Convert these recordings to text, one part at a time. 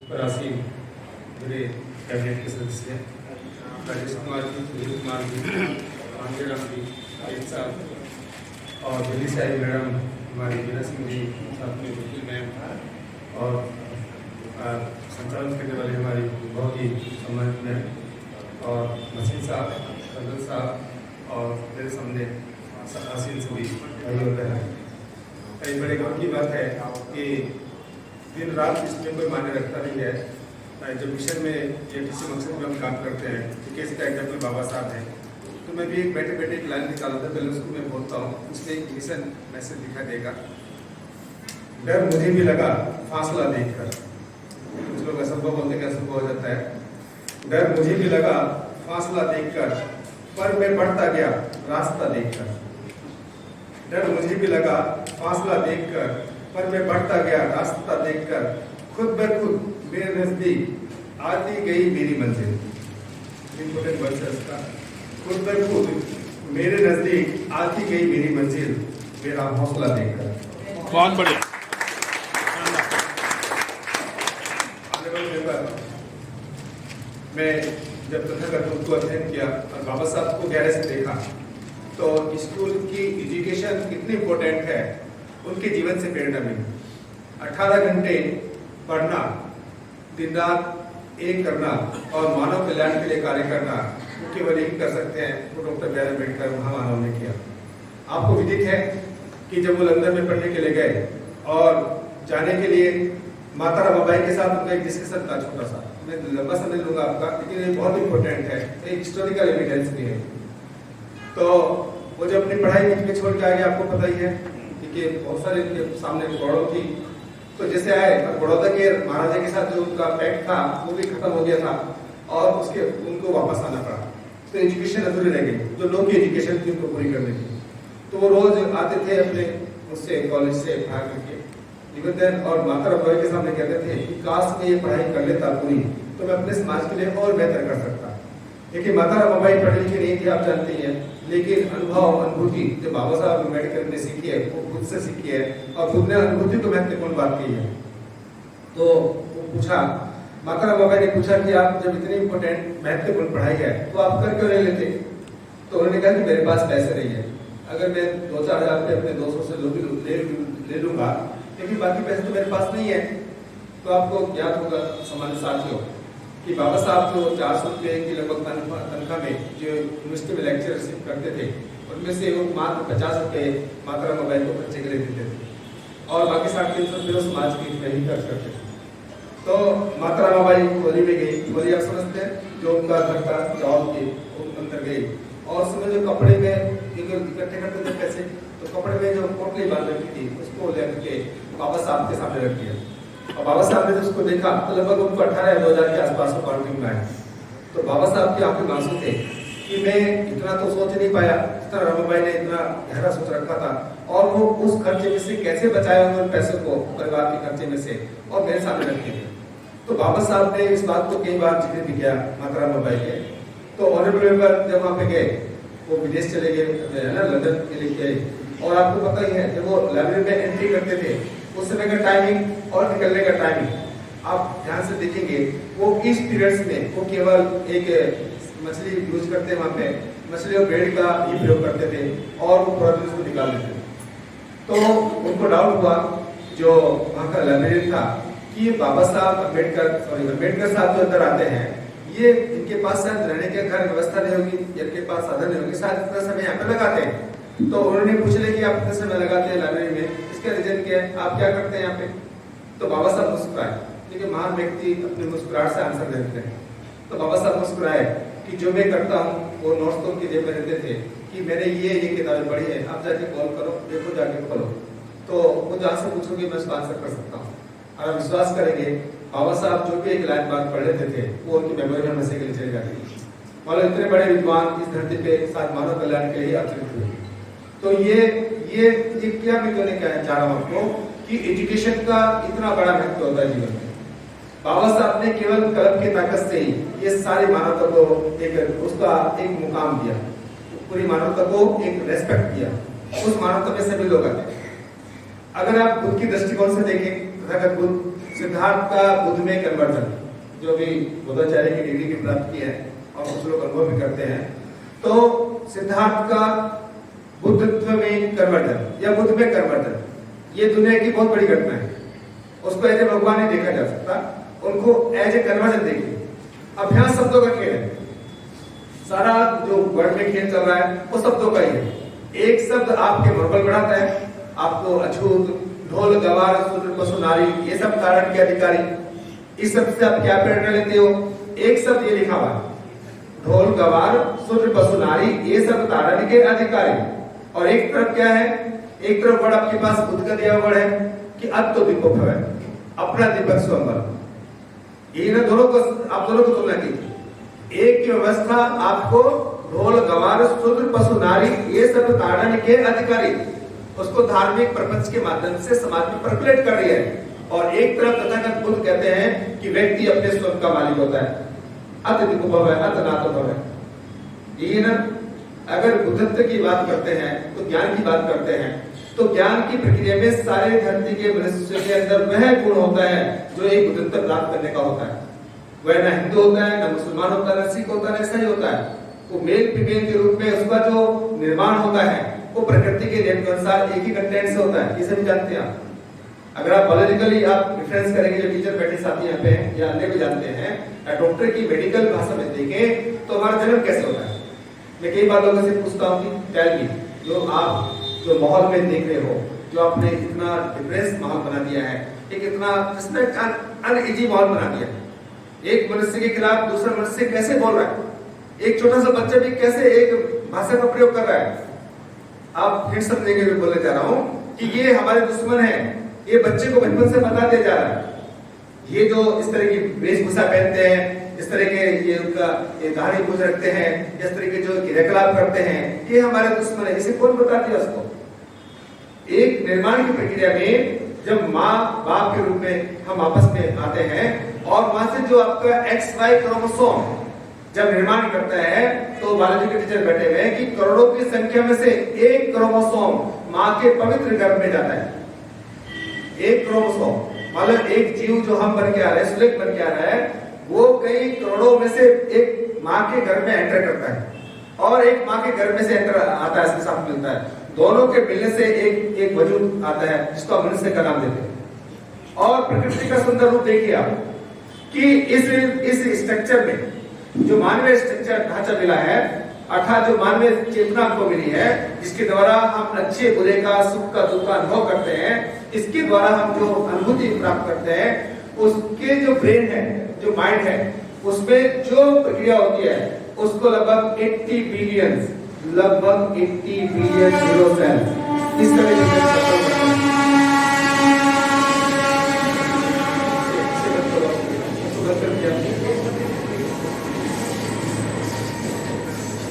राशि मेरे कैबिनेट के सदस्य राजेश कुमार जी, सुधीर कुमार जी, पांडे राम जी, आरिफ साहब और दिल्ली से आई मैडम हमारी मीना सिंह जी, साथ में वकील मैम और संचालन करने वाले हमारी बहुत ही सम्मानित मैम और मसीन साहब, कंदल साहब और मेरे सामने हसीन सभी भाई और बहन। कई बड़े गौर की बात है कि दिन रात इसमें कोई मायने रखता नहीं है। जब मिशन में या किसी मकसद में हम काम करते हैं, तो केस का एग्जाम्पल बाबा साहब हैं, तो मैं भी एक बैठे बैठे एक लाइन निकाला था, पहले उसको मैं बोलता हूँ, उसमें एक मिशन मैसेज दिखा देगा। डर मुझे भी लगा फासला देखकर, कुछ लोग असंभव बोलते हैं, असंभव हो जाता है। डर मुझे भी लगा फासला देखकर, पर मैं बढ़ता गया रास्ता देखकर। डर मुझे भी लगा फासला देखकर, पर मैं बढ़ता गया रास्ता देखकर। खुद ब खुद मेरे नजदीक आती गई मेरी मंजिल। इंपॉर्टेंट वर्ड है इसका। खुद ब खुद मेरे नजदीक आती गई मेरी मंजिल, मेरा हौसला देखकर। बहुत बढ़िया। मैं जब तथाकथित को अध्ययन किया और बाबा साहब को गहरे से देखा, तो स्कूल की एजुकेशन कितनी इम्पोर्टेंट है उनके जीवन से प्रेरणा मिली। 18 घंटे पढ़ना, दिन रात एक करना और मानव कल्याण के लिए कार्य करना, वो केवल यही कर सकते हैं वो डॉक्टर बी आर अम्बेडकर महामानव ने किया। आपको विदित है कि जब वो लंदन में पढ़ने के लिए गए और जाने के लिए माता रमाबाई के साथ उनका एक डिस्कशन था छोटा सा, मैं लंबा समझ लूंगा आपका, लेकिन ये बहुत इंपॉर्टेंट है, एक हिस्टोरिकल एविडेंस भी है। तो वो जब अपनी पढ़ाई बीच में छोड़ के आ गए, आपको पता ही है कि बहुत सारे उनके सामने गौरव थी, तो जैसे आए बड़ौदा के महाराजा के साथ जो उनका पैक्ट था वो भी खत्म हो गया था और उसके उनको वापस आना पड़ा। तो एजुकेशन अधूरी रह गई, जो लोग की एजुकेशन थी उनको पूरी करने की। तो वो रोज आते थे अपने उससे कॉलेज से भाग करके निवेदन और माता रमाबाई के सामने कहते थे कि काश मैं ये पढ़ाई कर लेता पूरी, तो मैं अपने समाज के लिए और बेहतर कर सकता। लेकिन माता रमाबाई पढ़ी लिखी नहीं थी, आप जानते हैं, लेकिन अनुभव अनुभूति जो बाबा साहब अम्बेडकर ने सीखी है वो खुद से सीखी है और खुद ने अनुभूति को महत्वपूर्ण बात की है। तो वो पूछा, माता रमाबाई ने पूछा कि आप जब इतनी इम्पोर्टेंट महत्वपूर्ण पढ़ाई है तो आप कर क्यों नहीं लेते? तो उन्होंने कहा कि मेरे पास पैसे नहीं है, अगर मैं 2-4 हजार रुपये अपने दोस्तों से ले लूंगा, लेकिन बाकी पैसे तो मेरे पास नहीं है। तो आपको ज्ञात होगा सामान्य साथियों कि बाबा साहब जो 400 रुपये की लगभग तनख्वाह में जो यूनिवर्सिटी में लेक्चर रिसीव करते थे, उनमें से वो मात्र 50 रुपये माता रमाबाई को खर्चे के लिए देते थे और बाकी 350 रुपये समाज के लिए ही खर्च करते थे। तो माता रमाबाई खोली में गई, खोली आप समझते हैं, जो उनका घर का चौल के अंदर गई और उसमें जो कपड़े में इकट्ठे करते थे पैसे, तो कपड़े में जो पोटली बांध रखी थी उसको लेकर के बाबा साहब के सामने रख दिया। और बाबा साहब ने उसको देखा तो लगभग उनको 18-2000 के आसपास को काउंटिंग में आया। तो बाबा साहब की आंखें आंसू थे कि मैं इतना तो सोच नहीं पाया जितना रमाबाई ने इतना गहरा सोच रखा था, और वो उस खर्चे में से कैसे बचाया उन पैसों को परिवार के खर्चे में से और मेरे सामने रखे थे। तो बाबा साहब ने इस बात को कई बार जिक्र भी किया माता रमाबाई के। तो ऑनरेबल मेंबर जब वहाँ पे गए, वो विदेश चले गए ना, लंदन के लिए गए, और आपको पता ही है जब वो लाइब्रेरी में एंट्री करते थे उस समय का टाइमिंग और निकलने का टाइमिंग आप ध्यान से देखेंगे, वो इस पीरियड्स में वो केवल एक मछली यूज करते, वहाँ पे मछली और ब्रेड का ही प्रयोग करते थे और वो पूरा दिन उसको निकाल देते। तो उनको डाउट हुआ जो वहाँ का लाइब्रेरियन था कि ये बाबा साहब अम्बेडकर साहब जो अंदर आते हैं, ये इनके पास शायद रहने के घर व्यवस्था नहीं होगी, इनके पास साधन नहीं होगी, शायद इतना समय यहाँ पे लगाते हैं। तो उन्होंने पूछ लिया कि आप कितने समय लगाते हैं लाइब्रेरी में, इसका रीजन क्या है, आप क्या करते हैं यहाँ पे? तो बाबा साहब मुस्कुराए, क्योंकि महान व्यक्ति अपने मुस्कुराहट से आंसर देते हैं। तो बाबा साहब मुस्कुराए कि जो मैं करता हूँ वो नोट्स तो उनकी जेब में रहते थे कि मैंने ये किताबें पढ़ी है, आप जाके कॉल करो, देखो, जाके खोलो, तो वो जहाँ से पूछोगे मैं उसका आंसर कर सकता हूँ। और आप विश्वास करेंगे, बाबा साहब जो भी एक लाइन बात पढ़ लेते थे वो उनकी मेमोरी में हमेशा के लिए चली जाती थी। मतलब इतने बड़े विद्वान इस धरती पे साथ मानव कल्याण के लिए आचरित हुए। तो ये क्या भी कहने क्या चाह रहा हूँ आपको कि एजुकेशन का इतना बड़ा महत्व होता है जीवन में। बाबा साहब ने केवल कलम की ताकत से ही ये सारी मानवता को उसका एक मुकाम दिया, पूरी मानवता को एक रेस्पेक्ट दिया, उस मानवता में सभी लोग आते हैं। अगर आप खुद की दृष्टिकोण से देखें तथागत बुद्ध सिद्धार्थ का बुद्ध में कन्वर्जन, जो भी बुद्धाचार्य की डिग्री की प्राप्त की है और कुछ लोग अनुभव भी करते हैं, तो सिद्धार्थ का बुद्धत्व में कन्वर्जन या बुद्ध में कन्वर्जन, ये दुनिया की बहुत बड़ी घटना है। उसको एज ए भगवान नहीं देखा जा सकता, उनको एज ए कन्वर्जन देखिए। अभ्यास शब्दों का खेल है, सारा जो वर्ड में खेल चल रहा है वो शब्दों का ही है। एक शब्द आपके मनोबल बढ़ाता है, आपको अछूत, ढोल, गवार, शूद्र, पशु, नारी, ये सब तारण के अधिकारी। इस शब्द से आप क्या प्रेरणा लेते हो? एक शब्द ये लिखा हुआ, ढोल, गवार, शूद्र, पशु, नारी, ये सब तारण के अधिकारी। और एक तरफ क्या है? एक तरफ वर्ड आपके पास बुद्ध का दिया वर्ड है कि अत्तो दीपक है, अपना दीपक स्वयंवर। ये ना दोनों को, आप दोनों को तुलना कीजिए। एक की व्यवस्था आपको ढोल, गवार, शूद्र, पशु, नारी, ये सब ताड़न के अधिकारी, उसको धार्मिक प्रपंच के माध्यम से समाज में परकुलेट कर रही है। और एक तरफ तथागत बुद्ध कहते हैं कि व्यक्ति अपने स्वयं का मालिक होता है, अत दिक्भव है, अत नातो भव है। ये ना, अगर बुद्धत्व की बात करते हैं तो ज्ञान की बात करते हैं, तो ज्ञान की प्रक्रिया में सारे धरती के मनुष्य के अंदर वह गुण होता है जो एक बुद्धत्व प्राप्त करने का होता है। वह ना हिंदू होता है, ना मुसलमान होता है, ना सिख होता है, ऐसा ही होता है। वो मेल फीमेल के रूप में उसका जो निर्माण होता है वो प्रकृति के नियम के अनुसार एक ही कंटेंट से होता है। ये सभी जानते हैं आप। अगर आप बायोलॉजिकली आप डिफरेंस करेंगे, जो टीचर बैठे साथी यहाँ पे या अन्य भी जानते हैं, या डॉक्टर की मेडिकल भाषा में देखें तो हमारा जन्म कैसे होता है। मैं कई बार लोगों से पूछता हूँ कि टेल मी, जो आप जो माहौल में देख रहे हो, जो आपने इतना डिप्रेस माहौल बना दिया है, एक इतना अनइजी माहौल बना दिया, एक मनुष्य के खिलाफ दूसरा मनुष्य कैसे बोल रहा है, एक छोटा सा बच्चा भी कैसे एक भाषा का प्रयोग कर रहा है। आप फिर समझने के लिए बोलने जा रहा हूँ कि ये हमारे दुश्मन है, ये बच्चे को बचपन से बता दिया जा रहा है। ये जो इस तरह की वेशभूषा पहनते हैं, इस तरह के ये उनका ये दाढ़ी पूछ रखते हैं, इस तरह के जो क्रियाकलाप करते हैं, ये हमारे दुश्मन है। इसे कौन बता दिया उसको? एक निर्माण की प्रक्रिया में जब माँ बाप के रूप में हम आपस में आते हैं और वहां से जो आपका XY क्रोमोसोम जब निर्माण करता है, तो बायोलॉजी के टीचर बैठे हुए हैं कि करोड़ों की संख्या में से एक क्रोमोसोम माँ के पवित्र गर्भ में जाता है। एक क्रोमोसोम मतलब एक जीव जो हम बन के आ रहे हैं, सुलेख बन के आ रहा है, वो कई करोड़ों में से एक माँ के गर्भ में एंटर करता है और एक माँ के गर्भ में से एंटर आता है, इसके साथ मिलता है। दोनों के मिलने से एक वजूद आता है जिसको मनुष्य का नाम देते हैं। और प्रकृति का सुंदर रूप देखिए आप कि इस स्ट्रक्चर में जो मानवीय स्ट्रक्चर ढांचा मिला है, अर्थात जो मानवीय चेतना हमको मिली है, जिसके द्वारा हम अच्छे बुरे का, सुख का, दुख का अनुभव करते हैं, इसके द्वारा हम जो अनुभूति प्राप्त करते हैं, उसके जो ब्रेन है, जो माइंड है, उसमें जो प्रक्रिया होती है उसको लगभग 80 बिलियन न्यूरो सेल्स इस तरह से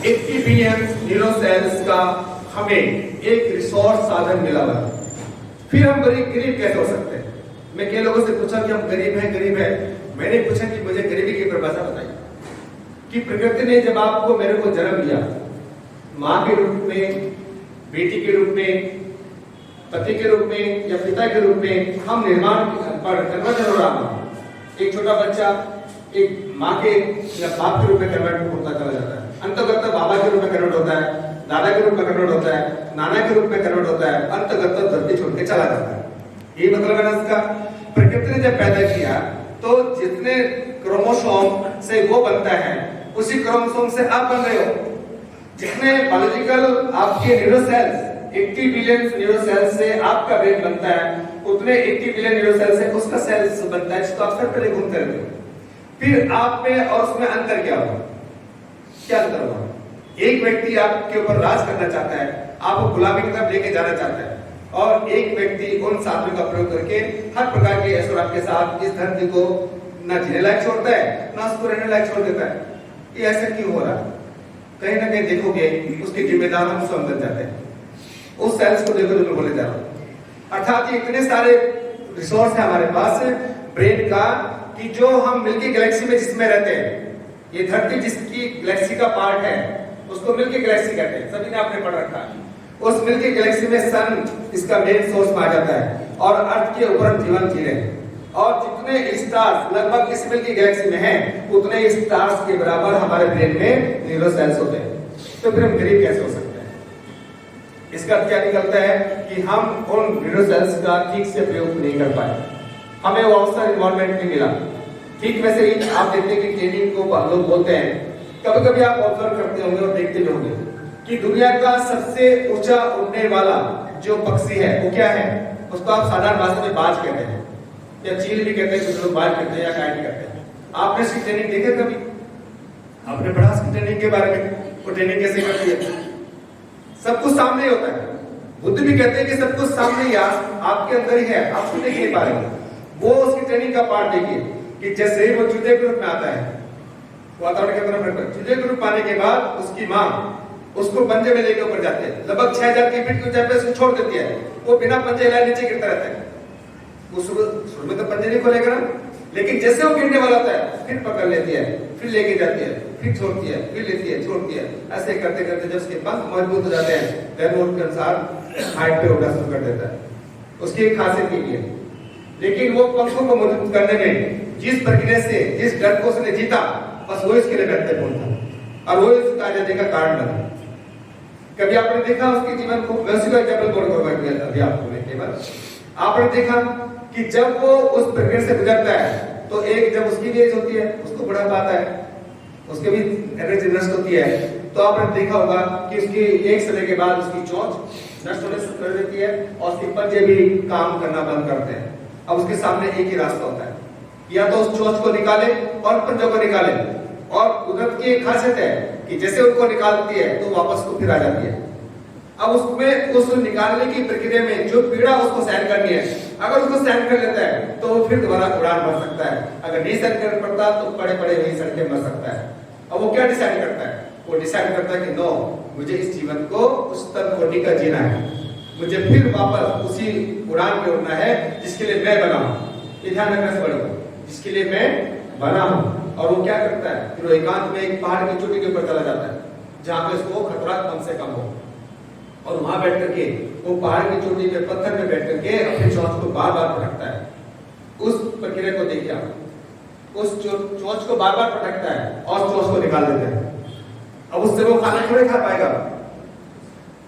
80 बिलियन न्यूरो सेल्स का हमें एक रिसोर्स साधन मिला हुआ है। फिर हम गरीब कैसे हो सकते हैं? मैं कई लोगों से पूछा कि हम गरीब हैं। मैंने पूछा कि मुझे गरीबी की परिभाषा बताइए कि प्रकृति ने जब आपको मेरे को जन्म दिया, माँ के रूप में, बेटी के रूप में, पति के रूप में या पिता के रूप में, हम निर्माण पर कन्वर्जन हो रहा है। एक छोटा बच्चा एक माँ के या बाप के रूप में कन्वर्ट होता चला जाता है, अंतगत बाबा के रूप में कन्वर्ट होता है, दादा के रूप में कन्वर्ट होता है, नाना के रूप में कन्वर्ट होता है, अंतगत धरती छोड़ के चला जाता है। ये मतलब है ना इसका। प्रकृति ने जब पैदा किया तो जितने क्रोमोसोम से वो बनता है, उसी क्रोमोसोम से आप बन रहे हो। जितने बायोलॉजिकल आपके neuro cells, 80 billion neuro cells से आपका ब्रेन बनता है, उतने 80 बिलियन न्यूरो सेल्स से उसका सेल्स बनता है, जिसको आप सर पहले घूमते रहते हो। फिर आप में और उसमें अंतर क्या होगा? क्या अंतर होगा? एक व्यक्ति आपके ऊपर राज करना चाहता है, आपको गुलामी की तरफ लेके जाना चाहता है, और एक व्यक्ति उन साधनों का प्रयोग करके हर प्रकार के ऐश्वर्य के साथ इस धरती को ना जीने लायक छोड़ता है, ना उसको रहने लायक छोड़ देता है। ये ऐसा क्यों हो रहा है? कहीं ना कहीं देखोगे उसके जिम्मेदार हम स्वयं बन जाते हैं। उस सेल्स को देखो जो मैं बोले जा रहा हूं। अर्थात ये इतने सारे रिसोर्स है हमारे पास ब्रेन का कि जो हम मिल्की गैलेक्सी में जिसमें रहते हैं, ये धरती जिसकी गैलेक्सी का पार्ट है, उसको मिल्की गैलेक्सी कहते हैं। सभी ने आपने पढ़ रखा है। उस मिल्की गैलेक्सी में सन इसका मेन सोर्स में आ जाता है, और अर्थ के ऊपर हम जीवन जी रहे हैं। और जितने स्टार्स लगभग इस मिल्की गैलेक्सी में हैं, उतने स्टार्स के बराबर हमारे ब्रेन में न्यूरो सेल्स होते हैं। तो फिर हम गरीब कैसे हो सकते हैं? इसका क्या निकलता है कि हम उन न्यूरो सेल्स का ठीक से प्रयोग नहीं कर पाए, हमें वो अवसर इन्वायरमेंट नहीं मिला। ठीक वैसे ही आप देखते हैं कि ट्रेनिंग को लोग बोलते हैं, कभी कभी आप ऑब्जर्व करते होंगे और देखते भी होंगे कि दुनिया का सबसे ऊंचा उड़ने वाला जो पक्षी है वो क्या है? उसको आप साधारण भाषा में बाज कहते हैं, या चील भी कहते हैं, कुछ लोग बाज कहते हैं या काइट कहते हैं। आपने इसकी ट्रेनिंग देखी कभी? आपने पढ़ा इसकी ट्रेनिंग के बारे में? वो ट्रेनिंग कैसे करती है? सब कुछ सामने ही होता है। बुद्ध भी कहते हैं कि सब कुछ सामने ही आपके अंदर ही है, आप खुद देख नहीं पा रहे। वो उसकी ट्रेनिंग का पार्ट देखिए कि जैसे ही वो चूजे के रूप में आता है, वातावरण के तरफ चूजे के रूप पाने के बाद उसकी माँ उसको पंजे में लेके ऊपर जाते हैं, लगभग 6000 की फीट की ऊंचाई पे उसको छोड़ देती है। वो बिना पंजे हिलाए नीचे गिरता रहता है। शुरू में तो पंजे नहीं खोलेगा ना, लेकिन जैसे वो गिरने वाला होता है फिर पकड़ लेती है, फिर लेके जाती है, फिर छोड़ती है, फिर लेती है, छोड़ती है। ऐसे करते करते जब उसके पंख मजबूत हो जाते हैं, देन वो उसके अनुसार हाइट पे उड़ना शुरू कर देता है। उसकी एक खासियत ये है, लेकिन वो पंखों को मजबूत करने में जिस प्रक्रिया से, जिस डर को उसने जीता, बस वो इसके लिए महत्वपूर्ण था और वो इसका आजादी का कारण बना। कभी आपने देखा उसके जीवन को? मैं उसी का एग्जाम्पल बोलूंगा अभी आपको केवल। आपने देखा कि जब वो उस प्रक्रिया से गुजरता है तो एक जब उसकी भी एज होती है, उसको बुढ़ापा आता है, उसके भी एनर्जी नष्ट होती है, तो आपने देखा होगा कि उसकी एक समय के बाद उसकी चोंच नष्ट होने शुरू कर देती है और उसके पंजे भी काम करना बंद करते हैं। अब उसके सामने एक ही रास्ता होता है, या तो उस चोंच को निकाले और पंजों को निकाले। और कुदरत की एक खासियत है कि जैसे उनको निकालती है तो वापस को फिर आ जाती है। अब उसमें उस निकालने की प्रक्रिया में जो पीड़ा उसको सहन करनी है, अगर उसको सहन कर लेता है तो वो फिर दोबारा उड़ान भर सकता है। अगर नहीं सहन कर पड़ता तो पड़े पड़े वहीं सड़ के मर सकता है। अब वो क्या डिसाइड करता है? वो डिसाइड करता है कि नो, मुझे इस जीवन को उच्चतम कोटि का जीना है, मुझे फिर वापस उसी उड़ान पे उड़ना है जिसके लिए मैं बना हूं। ये ध्यान रखना पड़ेगा, जिसके लिए मैं बना हूं। और वो क्या करता है? फिर वो एकांत में एक पहाड़ की चोटी के ऊपर चला जाता है जहां पे उसको खतरा कम से कम हो, और वहां बैठ करके वो पहाड़ की चोटी पे पत्थर में बैठ करके अपने चोंच को बार बार पटकता है। उस प्रक्रिया को देखिए आप, उस चोंच को बार बार पटकता है और चोंच को निकाल देता है। अब उससे वो खाना थोड़े खा पाएगा।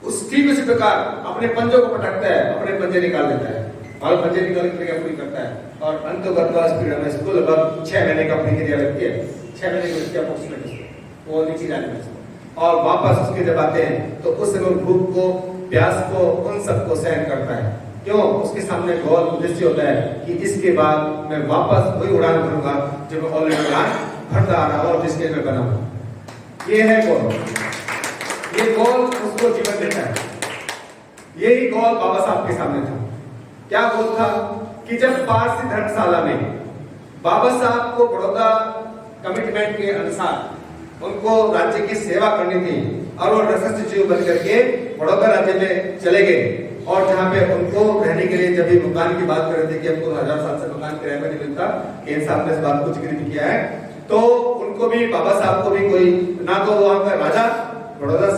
उस ठीक उसी प्रकार अपने पंजों को पटकता है, अपने पंजे निकाल देता है और पंजे निकाल की प्रक्रिया पूरी करता है। और अंतोगत स्पीड में इसको लगभग 6 महीने का प्रक्रिया लगती है, 6 महीने की प्रक्रिया अप्रोक्सीमेट वो नीचे जाने में। और वापस उसके जब आते हैं तो उस समय भूख को, प्यास को, उन सबको सहन करता है। क्यों? उसके सामने गोल उद्देश्य होता है कि इसके बाद मैं वापस वही उड़ान भरूंगा जो मैं ऑलरेडी उड़ान भरता आ रहा हूं और जिसके मैं बना हूं। ये है गोल। ये गोल उसको जीवन देता है। यही गोल बाबा साहब के सामने था। क्या गोल था? कि जब पारसी धर्मशाला में बाबा साहब को बड़ौदा कमिटमेंट के अनुसार उनको राज्य की सेवा करनी थी और वो सचिव बन करके बड़ौदा राज्य में चले गए। और जहाँ पे उनको रहने के लिए जब भी मकान की बात कर रहे थे कि हमको 1000 साल से मकान किराए में नहीं मिलता, केंद्र साहब ने इस बात को जिक्र भी किया है, तो उनको भी, बाबा साहब को भी कोई ना तो वहाँ का राजा, बड़ौदा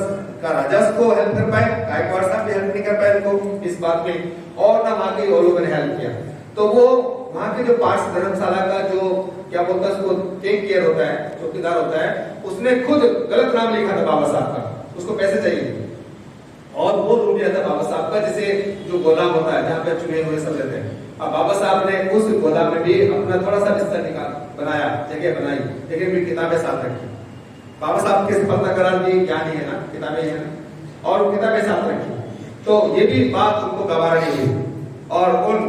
का राजा उसको हेल्प कर पाए, गायकवाड़ साहब भी हेल्प नहीं कर पाए उनको इस बात में, और ना वहाँ के और लोगों ने हेल्प किया। तो वो वहाँ के जो पार्स धर्मशाला का जो क्या बोलता है उसको टेक केयर होता है, चौकीदार होता है, उसने खुद गलत नाम लिखा था बाबा साहब का, उसको पैसे चाहिए और वो रूम लिया था बाबा साहब का, जैसे जो गोदाम होता है जहाँ पे चुने हुए सब रहते हैं। अब बाबा साहब ने उस गोदाम में भी अपना थोड़ा सा बिस्तर बनाया, जगह बनाई, लेकिन भी किताबें साथ रखी। बाबा साहब की सफलता करार दी ज्ञानी है ना, किताबें हैं और किताबें साथ रखी। तो ये भी बात उनको गवारा नहीं हुई। और उन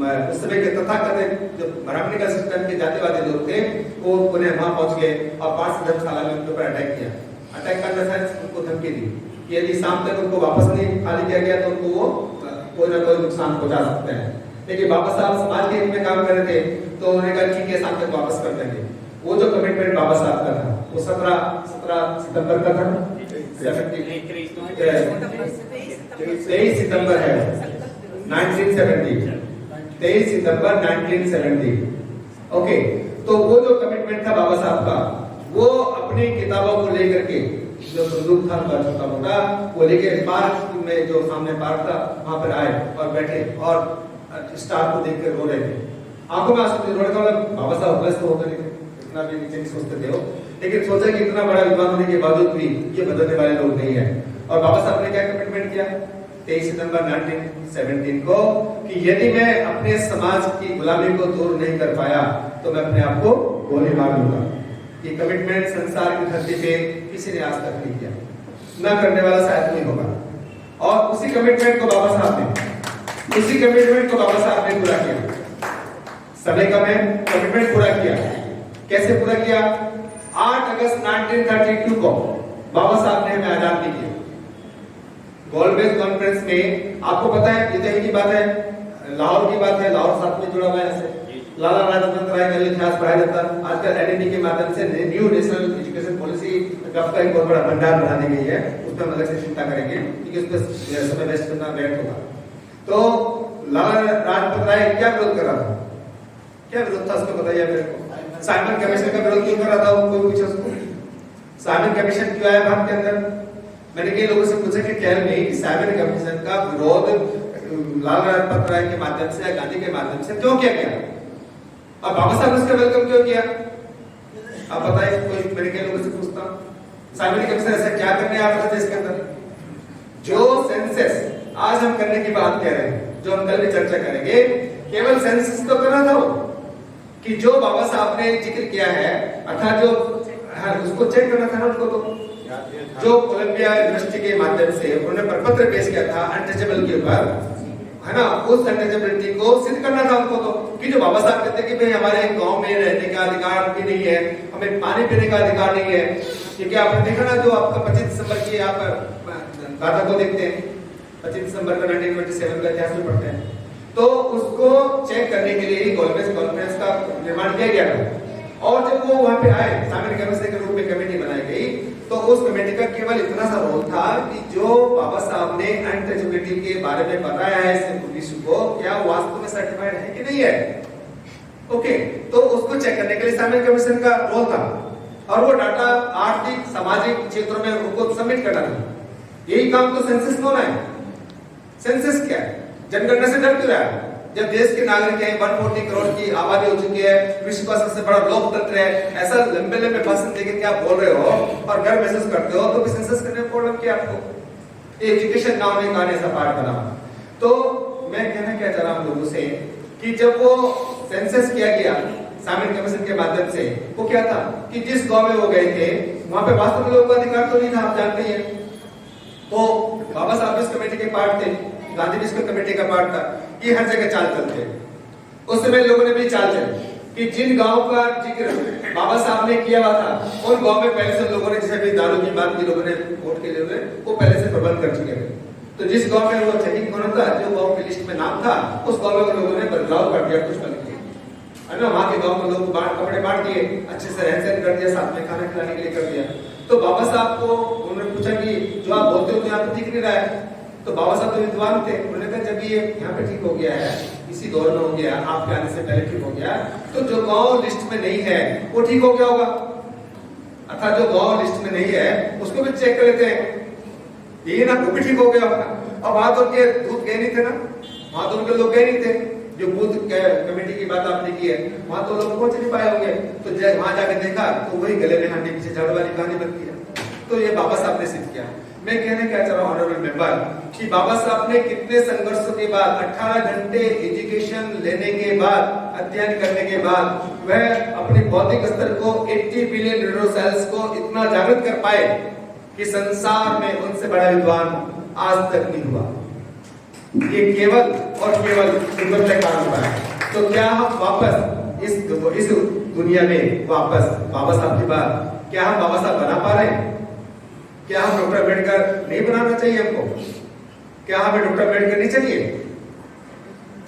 उस समय के तथाकथित जो ब्राह्मणिक सिस्टम के जातिवादी लोग थे वो उन्हें वहां पहुंच गए और पार्स धर्मशाला में उनके ऊपर अटैक किया। अटैक करने से उनको धमकी दी कि यदि शाम तक उनको वापस नहीं खाली किया गया तो उनको वो कोई ना कोई नुकसान पहुंचा सकते हैं। लेकिन बाबा साहब समाज के हित में काम कर रहे थे तो उन्होंने कहा ठीक है शाम तक वापस कर देंगे। वो जो कमिटमेंट बाबा साहब का था वो 17 सितंबर का था, 23 सितंबर है 1970, 23 सितंबर 1970। ओके, तो वो जो कमिटमेंट था बाबा साहब का, वो अपनी किताबों को लेकर के, जो संदूक था छोटा मोटा, वो लेके पार्क में, जो सामने पार्क था वहां पर आए और बैठे और स्टार को देखकर रो रहे थे, आंखों में आंसू थे। थोड़ा थोड़ा बाबा साहब प्लस तो होते नहीं थे, इतना भी नीचे नहीं सोचते थे वो, लेकिन सोचा कि इतना बड़ा विद्वान होने के बावजूद भी ये बदलने वाले लोग नहीं है। और बाबा साहब ने क्या कमिटमेंट किया 23 सितंबर 1917 को कि यदि मैं अपने समाज की गुलामी को दूर नहीं कर पाया तो मैं अपने आप को गोली मार लूंगा। ये कमिटमेंट संसार की धरती पे किसी ने आज तक नहीं किया, ना करने वाला शायद नहीं होगा। और उसी कमिटमेंट को बाबा साहब ने पूरा किया। समय का मैं कमिटमेंट पूरा किया। कैसे पूरा किया? 8 अगस्त 1932 को बाबा साहब ने हमें आजादी दी। गॉलवेज कॉन्फ्रेंस में, आपको पता है ये तो की बात है, लाहौर की बात है, लाहौर साथ में जुड़ा हुआ है ऐसे। लाला लाजपत राय का इतिहास पढ़ाया जाता है आजकल एनईपी के माध्यम से। न्यू नेशनल एजुकेशन पॉलिसी का एक बहुत बड़ा भंडार बढ़ा दी गई है, उसमें हम अलग से चिंता करेंगे क्योंकि उस पर समय वेस्ट करना व्यर्थ होगा। तो लाला लाजपत राय क्या विरोध कर रहा था? क्या विरोध था उसको बताइए मेरे को। साइमन कमीशन का विरोध क्यों कर रहा था? कोई पूछे उसको साइमन कमीशन क्यों आया भारत के अंदर? मैंने कई लोगों से पूछा कि क्या नहीं कि साइमन कमीशन का विरोध लाला लाजपत राय के माध्यम से या गांधी के माध्यम से क्यों किया गया? अब बाबा साहब ने उसका वेलकम क्यों किया? आप बताइए, कोई मेरे कई लोगों से पूछता हूं साइमन कमीशन ऐसा क्या करने आ रहा था देश के अंदर? जो सेंसस आज हम करने की बात कह रहे हैं, जो हम कल भी चर्चा करेंगे, केवल सेंसस तो करना था वो कि जो बाबा साहब ने जिक्र किया है, अर्थात जो उसको चेक करना था ना उनको। तो जो कोलंबिया यूनिवर्सिटी के माध्यम से उन्होंने प्रपत्र पेश किया था अनटचेबल के ऊपर, है ना, उस अनटचेबिलिटी को सिद्ध करना था उनको। तो कि जो बाबा साहब कहते हैं कि भाई हमारे गांव में रहने का अधिकार भी नहीं है, हमें पानी पीने का अधिकार नहीं है, क्योंकि आपने देखा ना जो आपका 25 दिसंबर की आप गाथा को देखते हैं, 25 दिसंबर का 1927 का इतिहास में पढ़ते हैं, तो उसको चेक करने के लिए ही गॉलवेज कॉन्फ्रेंस का निर्माण किया गया था। और जब वो वहां पे आए, सामान्य कमीशन के रूप में कमेटी बनाई गई, तो उस कमेटी का केवल इतना सा रोल था कि जो बाबा साहब ने अनटचेबिलिटी के बारे में बताया है इस विश्व को, क्या वास्तव में सर्टिफाइड है कि नहीं है। ओके, तो उसको चेक करने के लिए सामान्य कमीशन का रोल था और वो डाटा आर्थिक सामाजिक क्षेत्रों में उनको सबमिट करना था। यही काम तो सेंसस में होना है। सेंसस क्या है? जनगणना से डर क्यों रहा है? जब देश के नागरिक हैं, 140 करोड़ की आबादी हो चुकी है, विश्व का सबसे बड़ा लोकतंत्र है, ऐसा लंबे लंबे भाषण देके क्या बोल रहे हो और गर्व महसूस करते हो, तो सेंसस करने में प्रॉब्लम क्या आपको? एजुकेशन ना होने का ऐसा पार्ट बना। तो मैं कहना क्या चाह रहा हूं लोगों से कि जब वो सेंसस किया गया सामान्य कमीशन के माध्यम से, वो क्या था कि जिस गांव में वो गए थे वहां पे वास्तव में लोगों का अधिकार तो नहीं था, आप जानते हैं। तो बाबा साहब इस कमेटी के पार्ट थे, गांधी भी इसको कमेटी का पार्ट था। ये हर जगह चाल चलते हैं। उस समय लोगों ने भी चाल चली कि जिन गांव का जिक्र बाबा साहब ने किया हुआ था, उन गांव में पहले से लोगों ने, जैसे भी दारू की बात की लोगों ने वोट के लिए, वो पहले से प्रबंध कर चुके थे। तो जिस गांव में वो चेकिंग होना था, जो गांव की लिस्ट में नाम था, उस गांव में लोगों ने बदलाव कर दिया, कुछ बदल दिया, है ना। वहां के गांव में लोग कपड़े बांट दिए, अच्छे से रहन सहन कर दिया, साथ में खाना खिलाने के लिए कर दिया। तो बाबा साहब को उन्होंने पूछा कि जो आप बोलते हो यहाँ पे ठीक नहीं रहा है। तो बाबा साहब तो विद्वान थे, उन्होंने कहा जब ये यहाँ पे ठीक हो गया है, इसी दौर में हो गया, आपके आने से पहले ठीक हो गया, तो जो गांव लिस्ट में नहीं है वो ठीक हो गया होगा, अर्थात जो गांव लिस्ट में नहीं है उसको भी चेक कर लेते हैं, ये ना वो भी ठीक हो गया होगा। अब वहां तो उनके दूध गए नहीं थे ना, वहां तो उनके लोग गए नहीं थे। जो बूथ कमेटी की बात आपने की है, वहां तो लोग पहुंच नहीं पाए होंगे, तो वहां जाके देखा तो वही गले में हांडी पीछे झाड़ू वाली कहानी बनती है। तो ये बाबा साहब ने सिद्ध किया। मैं कहने क्या चाह रहा हूं ऑनरेबल मेंबर कि बाबा साहब ने कितने संघर्षों के बाद, 18 घंटे एजुकेशन लेने के बाद, अध्ययन करने के बाद, वह अपने बौद्धिक स्तर को 80 बिलियन न्यूरोसेल्स को इतना जागृत कर पाए कि संसार में उनसे बड़ा विद्वान आज तक नहीं हुआ। ये केवल और केवल उनके कारण हुआ है। तो क्या हम वापस इस दुनिया में वापस बाबा साहब के बाद क्या हम बाबा साहब बना पा रहे हैं? क्या हम डॉक्टर अम्बेडकर नहीं बनाना चाहिए हमको? क्या हमें डॉक्टर अम्बेडकर नहीं चाहिए?